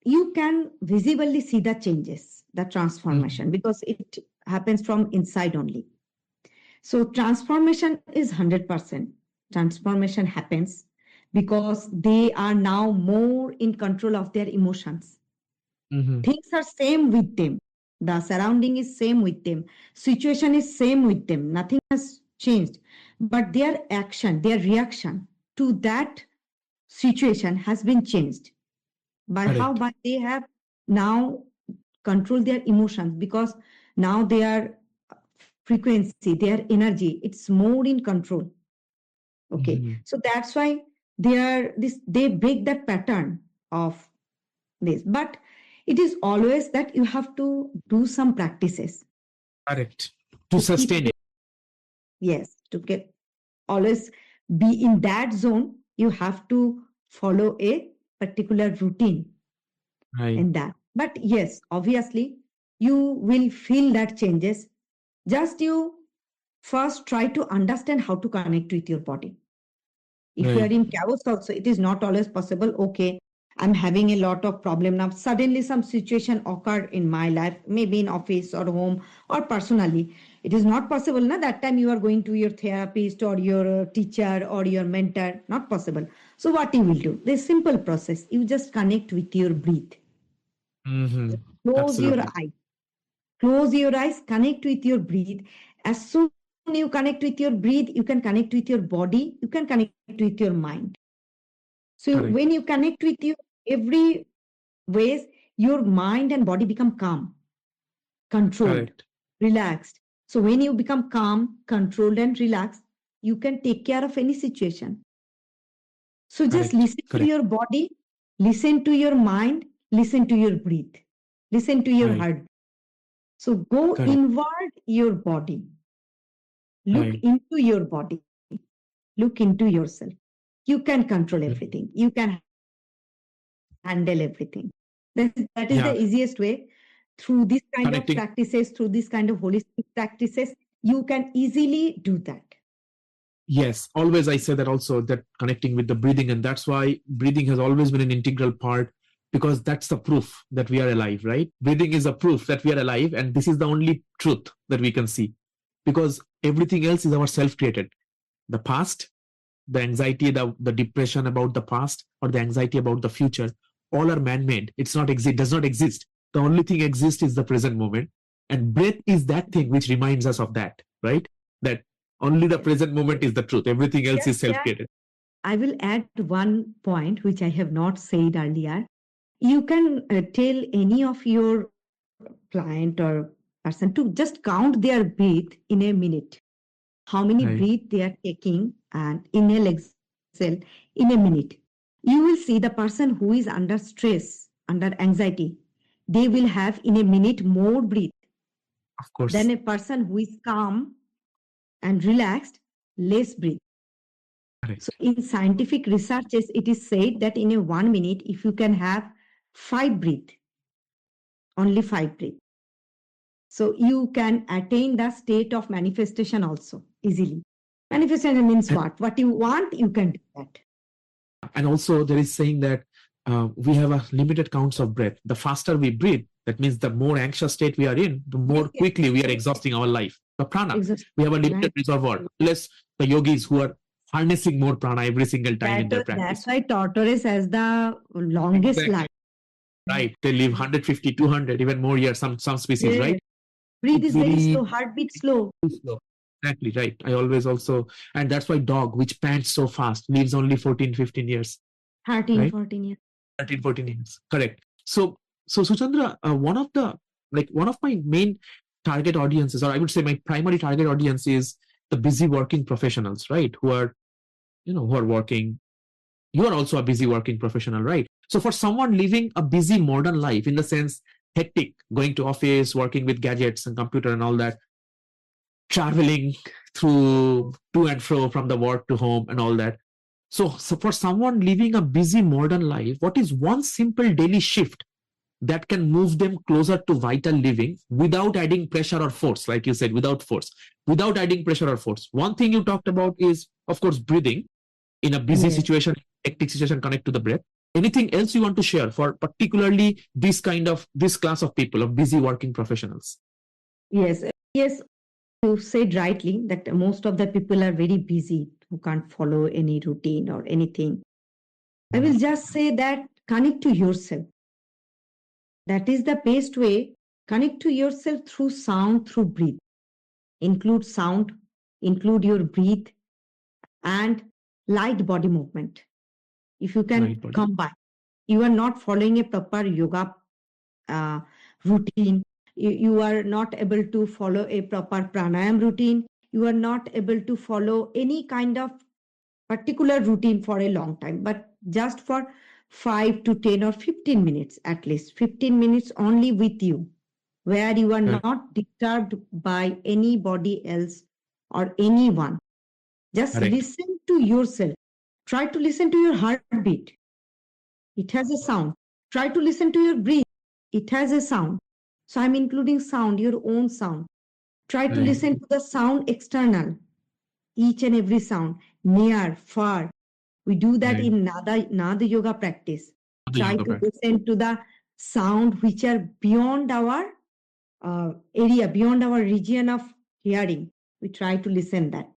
Speaker 2: you can visibly see the changes, the transformation, because it happens from inside only. So transformation is 100%. Transformation happens because they are now more in control of their emotions.
Speaker 1: Mm-hmm.
Speaker 2: Things are same with them. The surrounding is same with them. Situation is same with them. Nothing has changed. But their action, their reaction to that situation has been changed. But how?
Speaker 1: Correct.
Speaker 2: But they have now controlled their emotions because now their frequency, their energy, it's more in control. Okay.
Speaker 1: Mm-hmm.
Speaker 2: So that's why they break that pattern of this. But it is always that you have to do some practices
Speaker 1: Correct. To
Speaker 2: to keep,
Speaker 1: sustain it.
Speaker 2: yes, to get always be in that zone. You have to follow a particular routine
Speaker 1: Right.
Speaker 2: in that. But yes, obviously, you will feel that changes. Just you first try to understand how to connect with your body. If you are
Speaker 1: Right.
Speaker 2: in chaos also, it is not always possible. Okay, I'm having a lot of problem now. Suddenly some situation occurred in my life, maybe in office or home or personally. It is not possible. Na? That time you are going to your therapist or your teacher or your mentor. Not possible. So what you will do? This simple process. You just connect with your breath.
Speaker 1: Mm-hmm.
Speaker 2: Close your
Speaker 1: Absolutely.
Speaker 2: eyes. Close your eyes. Connect with your breath. As soon you connect with your breath, you can connect with your body. You can connect with your mind. So
Speaker 1: Correct.
Speaker 2: when you connect with you every ways, your mind and body become calm, controlled,
Speaker 1: Correct.
Speaker 2: relaxed. So when you become calm, controlled, and relaxed, you can take care of any situation. So just
Speaker 1: Correct.
Speaker 2: listen to your body, listen to your mind, listen to your breath, listen to your
Speaker 1: Right.
Speaker 2: heart. So go
Speaker 1: Correct.
Speaker 2: inward your body, look
Speaker 1: Right.
Speaker 2: into your body, look into yourself. You can control
Speaker 1: Right.
Speaker 2: everything, you can handle everything. That is
Speaker 1: Yeah.
Speaker 2: the easiest way. Through this kind of
Speaker 1: Connecting.
Speaker 2: practices, through this kind of holistic practices, you can easily do that.
Speaker 1: Yes, always I say that also, that connecting with the breathing, and that's why breathing has always been an integral part, because that's the proof that we are alive, right? Breathing is a proof that we are alive, and this is the only truth that we can see, because everything else is our self-created. The past, the anxiety, the depression about the past, or the anxiety about the future, all are man-made. It's not exist, does not exist. The only thing exists is the present moment, and breath is that thing which reminds us of that, right? That only the present moment is the truth. Everything else is self-created.
Speaker 2: I will add one point which I have not said earlier. You can tell any of your client or person to just count their breath in a minute. How many
Speaker 1: Right.
Speaker 2: breath they are taking and inhale, exhale in a minute. You will see the person who is under stress, under anxiety, they will have in a minute more breath
Speaker 1: Of course.
Speaker 2: than a person who is calm and relaxed, less breath.
Speaker 1: Correct.
Speaker 2: So in scientific researches, it is said that in a 1 minute, if you can have 5 breath, only 5 breath, so you can attain the state of manifestation also easily. Manifestation means
Speaker 1: And,
Speaker 2: what? What you want, you can do that.
Speaker 1: and also there is saying that we have a limited counts of breath. The faster we breathe, that means the more anxious state we are in, the more quickly we are exhausting our life. The prana, we have a limited reservoir. Unless the yogis who are harnessing more prana every single time in their practice.
Speaker 2: That's why tortoise has the longest
Speaker 1: Exactly.
Speaker 2: life.
Speaker 1: Right. They live 150, 200, even more years, some species, right?
Speaker 2: Breathe is very
Speaker 1: Very
Speaker 2: slow, heartbeat slow.
Speaker 1: slow. Exactly, right. I always also, and that's why dog, which pants so fast, lives only 14, 15 years.
Speaker 2: 13,
Speaker 1: Right?
Speaker 2: 14 years.
Speaker 1: 13, 14 years. Correct. So Suchandra, one of my main target audiences, or I would say my primary target audience, is the busy working professionals, right? Who are working. You are also a busy working professional, right? So for someone living a busy modern life, in the sense hectic, going to office, working with gadgets and computer and all that, traveling through to and fro from the work to home and all that. So for someone living a busy modern life, what is one simple daily shift that can move them closer to vital living without adding pressure or force? Like you said, without adding pressure or force. One thing you talked about is, of course, breathing. In a busy situation, hectic situation, connect to the breath. Anything else you want to share for particularly this class of people, of busy working professionals?
Speaker 2: Yes, you said rightly that most of the people are very busy who can't follow any routine or anything. I will just say that connect to yourself. That is the best way. Connect to yourself through sound, through breath. Include sound, include your breath, and light body movement. If you can combine, you are not following a proper yoga routine. You are not able to follow a proper pranayam routine. You are not able to follow any kind of particular routine for a long time, but just for 5 to 10 or 15 minutes, at least 15 minutes only with you, where you are not disturbed by anybody else or anyone. Just listen to yourself. Try to listen to your heartbeat. It has a sound. Try to listen to your breath. It has a sound. So I'm including sound, your own sound. Try to listen to the sound external, each and every sound, near, far. We do that in Nada yoga practice. Try to listen to the sound which are beyond our area, beyond our region of hearing. We try to listen that.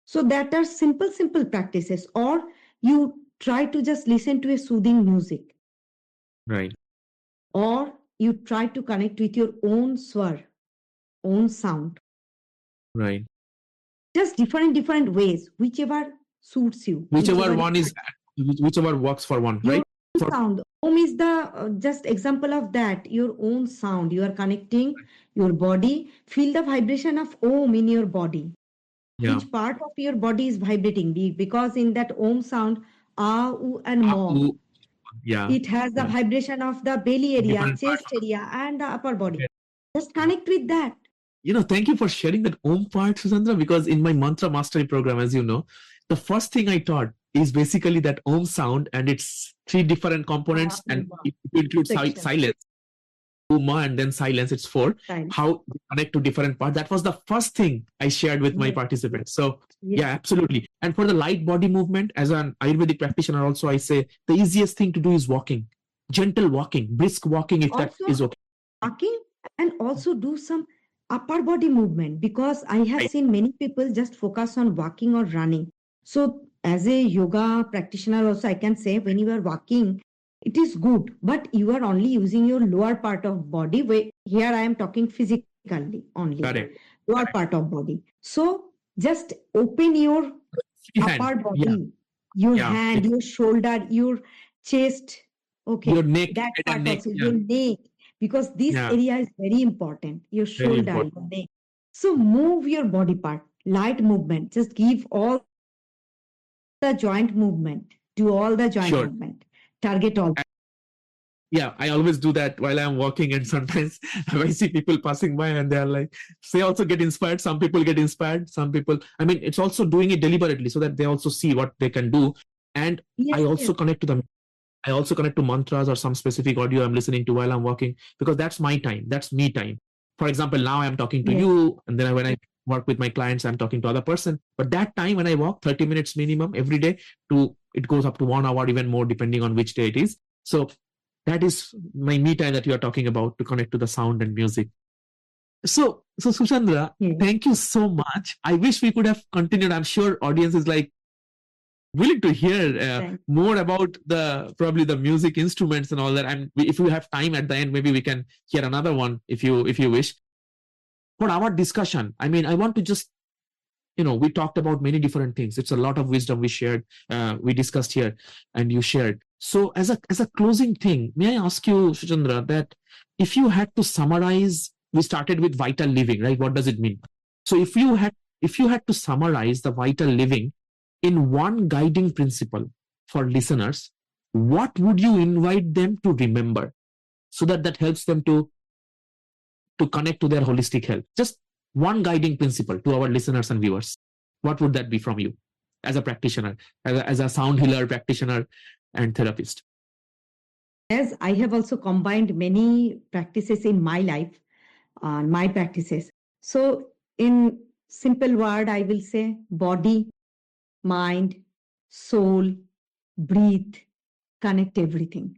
Speaker 2: So that are simple practices. Or you try to just listen to a soothing music.
Speaker 1: Right.
Speaker 2: Or you try to connect with your own swar, own sound.
Speaker 1: Right.
Speaker 2: Just different ways, whichever suits you.
Speaker 1: Whichever works for one, right?
Speaker 2: Sound. Om is the just example of that. Your own sound. You are connecting your body. Feel the vibration of Om in your body.
Speaker 1: Yeah.
Speaker 2: Which part of your body is vibrating? Because in that Om sound, Ah, U, and Mo,
Speaker 1: Yeah.
Speaker 2: it has the vibration of the belly area,
Speaker 1: Different
Speaker 2: chest area, and the upper body.
Speaker 1: Okay.
Speaker 2: Just connect with that.
Speaker 1: Thank you for sharing that Om part, Suchandra, because in my mantra mastery program, as you know, the first thing I taught is basically that Om sound and its three different components, and it includes silence, Uma, and then silence, it's four. How they connect to different parts. That was the first thing I shared with my participants. So, yeah, absolutely. And for the light body movement, as an Ayurvedic practitioner, also, I say the easiest thing to do is walking, gentle walking, brisk walking, if that is okay.
Speaker 2: Walking, and also do some upper body movement, because I have seen many people just focus on walking or running. So, as a yoga practitioner, also, I can say when you are walking, it is good, but you are only using your lower part of body. Here I am talking physically only.
Speaker 1: Correct.
Speaker 2: Lower part of body. So just open your upper body, your hand, your shoulder, your chest. Okay,
Speaker 1: your neck,
Speaker 2: that part
Speaker 1: neck,
Speaker 2: also, your neck, because this area is very important. Your shoulder, your neck. So move your body part, light movement. Just give all the joint movement. Do all the joint movement. Target all.
Speaker 1: Yeah, I always do that while I'm walking, and sometimes I see people passing by and they're like, they also get inspired. Some people get inspired. Some people, I mean, it's also doing it deliberately so that they also see what they can do. And I also connect to them. I also connect to mantras or some specific audio I'm listening to while I'm walking, because that's my time. That's me time. For example, now I'm talking to you, and then when I work with my clients, I'm talking to other person. But that time when I walk, 30 minutes minimum every day, it goes up to 1 hour, even more, depending on which day it is. So that is my me time that you are talking about, to connect to the sound and music. So Suchandra, thank you so much. I wish we could have continued. I'm sure audience is like willing to hear more about probably the music instruments and all that. And if we have time at the end, maybe we can hear another one if you wish. For our discussion, I mean, I want to just, we talked about many different things. It's a lot of wisdom we shared, we discussed here, and you shared. So as a closing thing, may I ask you, Suchandra, that if you had to summarize, we started with vital living, right? What does it mean? So if you had to summarize the vital living in one guiding principle for listeners, what would you invite them to remember so that helps them to connect to their holistic health? Just one guiding principle to our listeners and viewers. What would that be from you as a practitioner, as a sound healer practitioner and therapist?
Speaker 2: As I have also combined many practices in my life, my practices. So in simple word, I will say body, mind, soul, breathe, connect everything.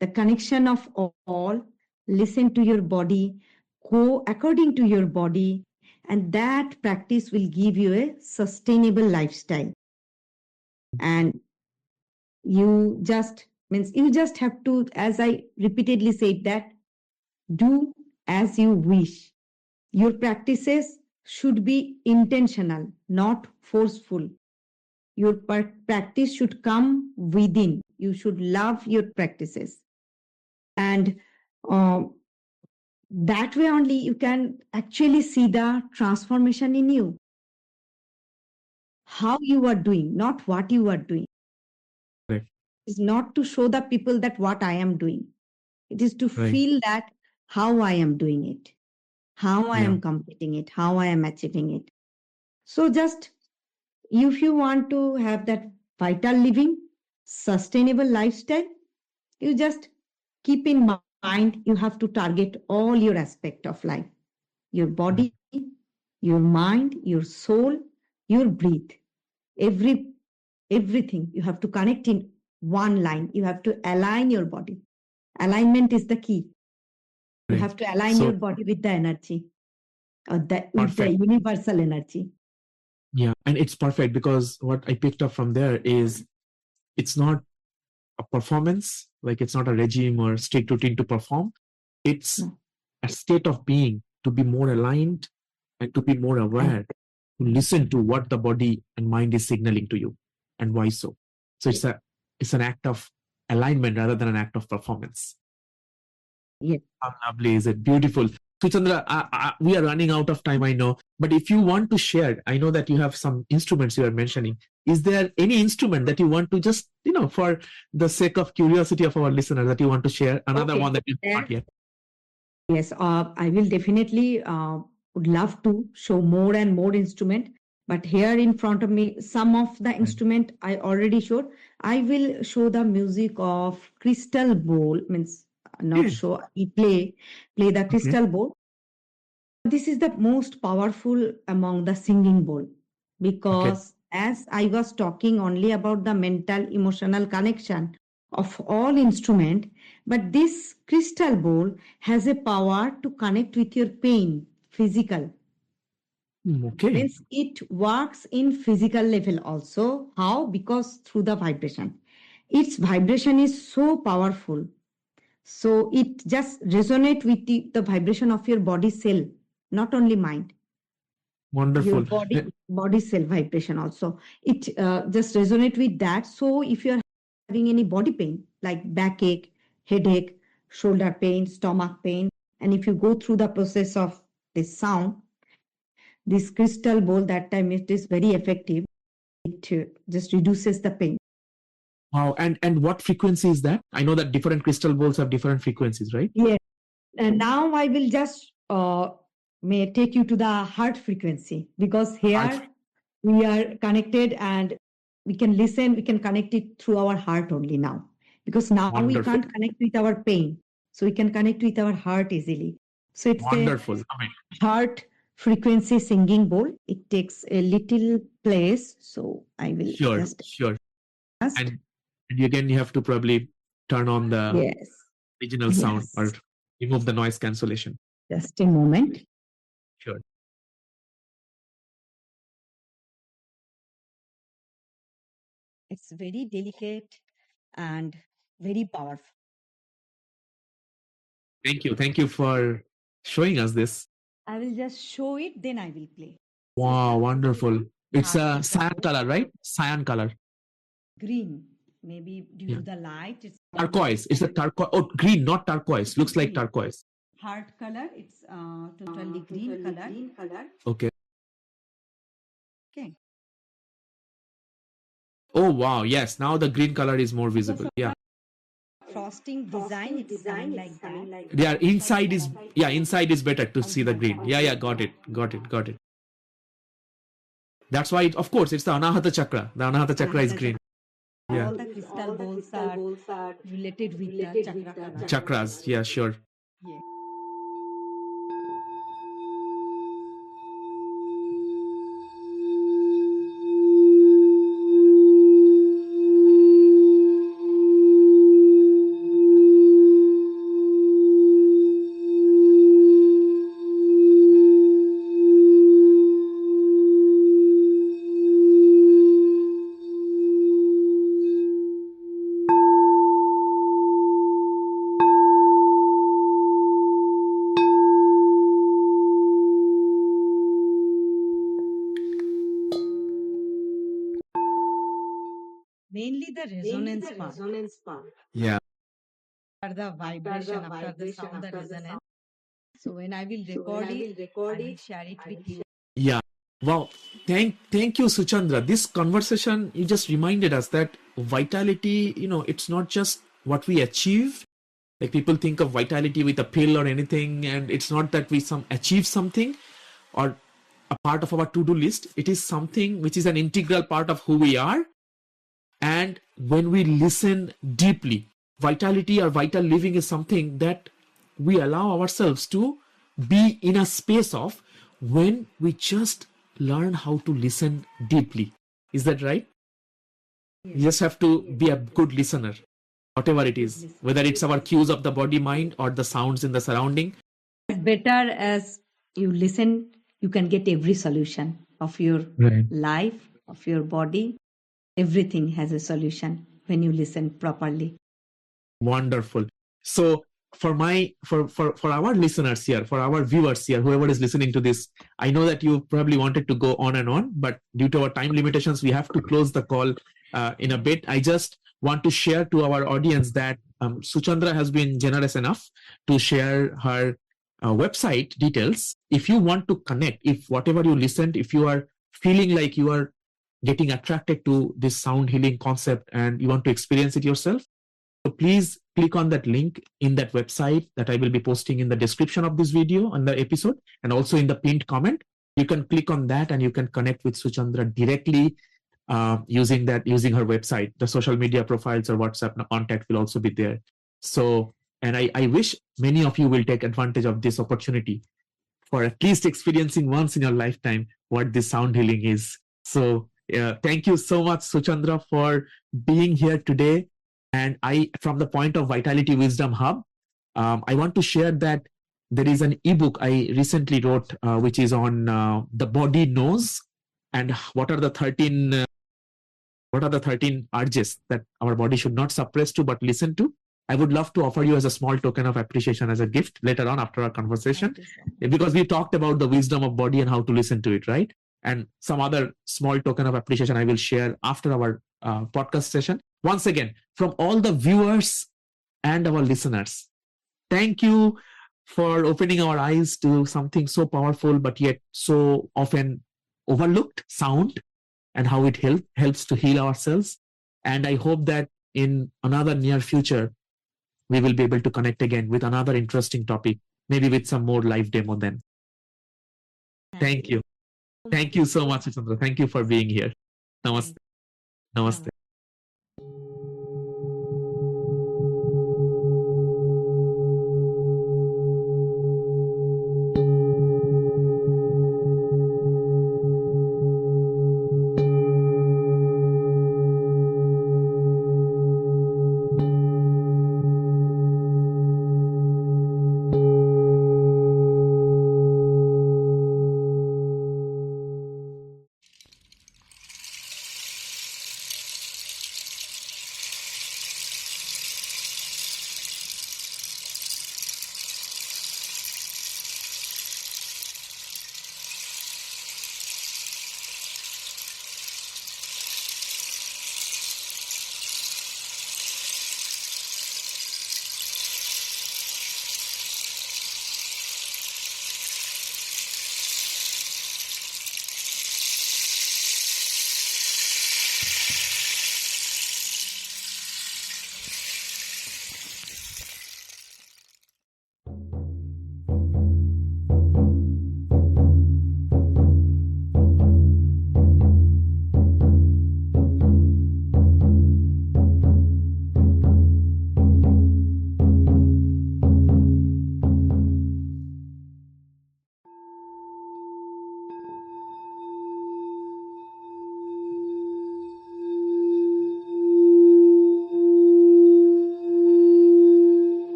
Speaker 2: The connection of all, listen to your body, go according to your body, and that practice will give you a sustainable lifestyle. And you just have to, as I repeatedly said, that do as you wish. Your practices should be intentional, not forceful. Your practice should come within. You should love your practices. And that way only you can actually see the transformation in you. How you are doing, not what you are doing.
Speaker 1: Right.
Speaker 2: It's not to show the people that what I am doing. It is to feel that how I am doing it, how I am completing it, how I am achieving it. So just if you want to have that vital living, sustainable lifestyle, you just keep in mind you have to target all your aspect of life, your body, your mind, your soul, your breath, everything you have to connect in one line. You have to align your body. Alignment is the key. You have to align your body with the energy, with the universal energy.
Speaker 1: Yeah, and it's perfect, because what I picked up from there is it's not a performance, like it's not a regime or strict routine to perform. It's a state of being, to be more aligned and to be more aware, to listen to what the body and mind is signaling to you and why so. So it's an act of alignment rather than an act of performance.
Speaker 2: Yes.
Speaker 1: How lovely is it? Beautiful. Suchandra, we are running out of time, I know. But if you want to share, I know that you have some instruments you are mentioning. Is there any instrument that you want to just, for the sake of curiosity of our listeners, that you want to share? Another one that you not yet.
Speaker 2: Yes, I will definitely would love to show more and more instrument. But here in front of me, some of the instrument I already showed. I will show the music of crystal bowl. Means not show. We play the crystal bowl. This is the most powerful among the singing bowl because as I was talking only about the mental emotional connection of all instrument, but this crystal bowl has a power to connect with your pain, physical. Means it works in physical level also. How? Because through the vibration. Its vibration is so powerful. So it just resonate with the vibration of your body cell, not only mind.
Speaker 1: Wonderful.
Speaker 2: Your body cell vibration also. It just resonate with that. So if you're having any body pain like backache, headache, shoulder pain, stomach pain, and if you go through the process of this sound, this crystal bowl, that time it is very effective. It just reduces the pain.
Speaker 1: Wow. And what frequency is that? I know that different crystal bowls have different frequencies, right?
Speaker 2: Yes. And now I will just may take you to the heart frequency because here we are connected and we can listen, we can connect it through our heart only now because now we can't connect with our pain. So we can connect with our heart easily. So it's
Speaker 1: wonderful.
Speaker 2: A heart frequency singing bowl. It takes a little place. So I will
Speaker 1: Sure. And again, you have to probably turn on the original sound or remove the noise cancellation.
Speaker 2: Just a moment.
Speaker 1: Sure.
Speaker 2: It's very delicate and very powerful.
Speaker 1: Thank you for showing us this.
Speaker 2: I will just show it, then I will play.
Speaker 1: Wow, wonderful. It's a cyan color, right? Cyan color.
Speaker 2: Green. Maybe due to the light. It's
Speaker 1: turquoise. It's a turquoise. Oh, green, not turquoise. Looks like turquoise.
Speaker 2: Heart color. It's totally green color.
Speaker 1: Okay. Oh, wow. Yes. Now the green color is more visible. Yeah.
Speaker 2: Frosting design. It's coming like that.
Speaker 1: Yeah. Inside is better to see the green. Yeah. Got it. That's why, of course, it's the Anahata Chakra. The Anahata Chakra is green. Yeah.
Speaker 2: All the crystal bowls are related with the chakra color.
Speaker 1: Chakras. Yeah, sure.
Speaker 2: Yeah. Mainly the resonance part.
Speaker 1: Yeah.
Speaker 2: The vibration after the sound, the resonance. So when I will record it, I will share it with you.
Speaker 1: Yeah. Wow. Thank you, Suchandra. This conversation, you just reminded us that vitality, it's not just what we achieve. Like people think of vitality with a pill or anything, and it's not that we achieve something or a part of our to-do list. It is something which is an integral part of who we are. And when we listen deeply, vitality or vital living is something that we allow ourselves to be in a space of when we just learn how to listen deeply. Is that right? Yes. You just have to be a good listener, whatever it is, whether it's our cues of the body, mind, or the sounds in the surrounding.
Speaker 2: Better as you listen, you can get every solution of your life, of your body. Everything has a solution when you listen properly.
Speaker 1: Wonderful. So for our listeners here, for our viewers here, whoever is listening to this, I know that you probably wanted to go on and on, but due to our time limitations, we have to close the call in a bit. I just want to share to our audience that Suchandra has been generous enough to share her website details. If you want to connect, if whatever you listened, if you are feeling like you are getting attracted to this sound healing concept and you want to experience it yourself, so please click on that link in that website that I will be posting in the description of this video on the episode and also in the pinned comment. You can click on that and you can connect with Suchandra directly using her website. The social media profiles or WhatsApp contact will also be there. So, and I wish many of you will take advantage of this opportunity for at least experiencing once in your lifetime what this sound healing is. So thank you so much, Suchandra, for being here today. And from the point of Vitality Wisdom Hub, I want to share that there is an ebook I recently wrote, which is on the body knows and what are the 13 urges that our body should not suppress to but listen to. I would love to offer you as a small token of appreciation as a gift later on after our conversation, because we talked about the wisdom of body and how to listen to it, right? And some other small token of appreciation I will share after our podcast session. Once again, from all the viewers and our listeners, thank you for opening our eyes to something so powerful but yet so often overlooked, sound, and how it helps to heal ourselves. And I hope that in another near future, we will be able to connect again with another interesting topic, maybe with some more live demo then. Thank you. Thank you so much, Suchandra. Thank you for being here. Namaste. Namaste.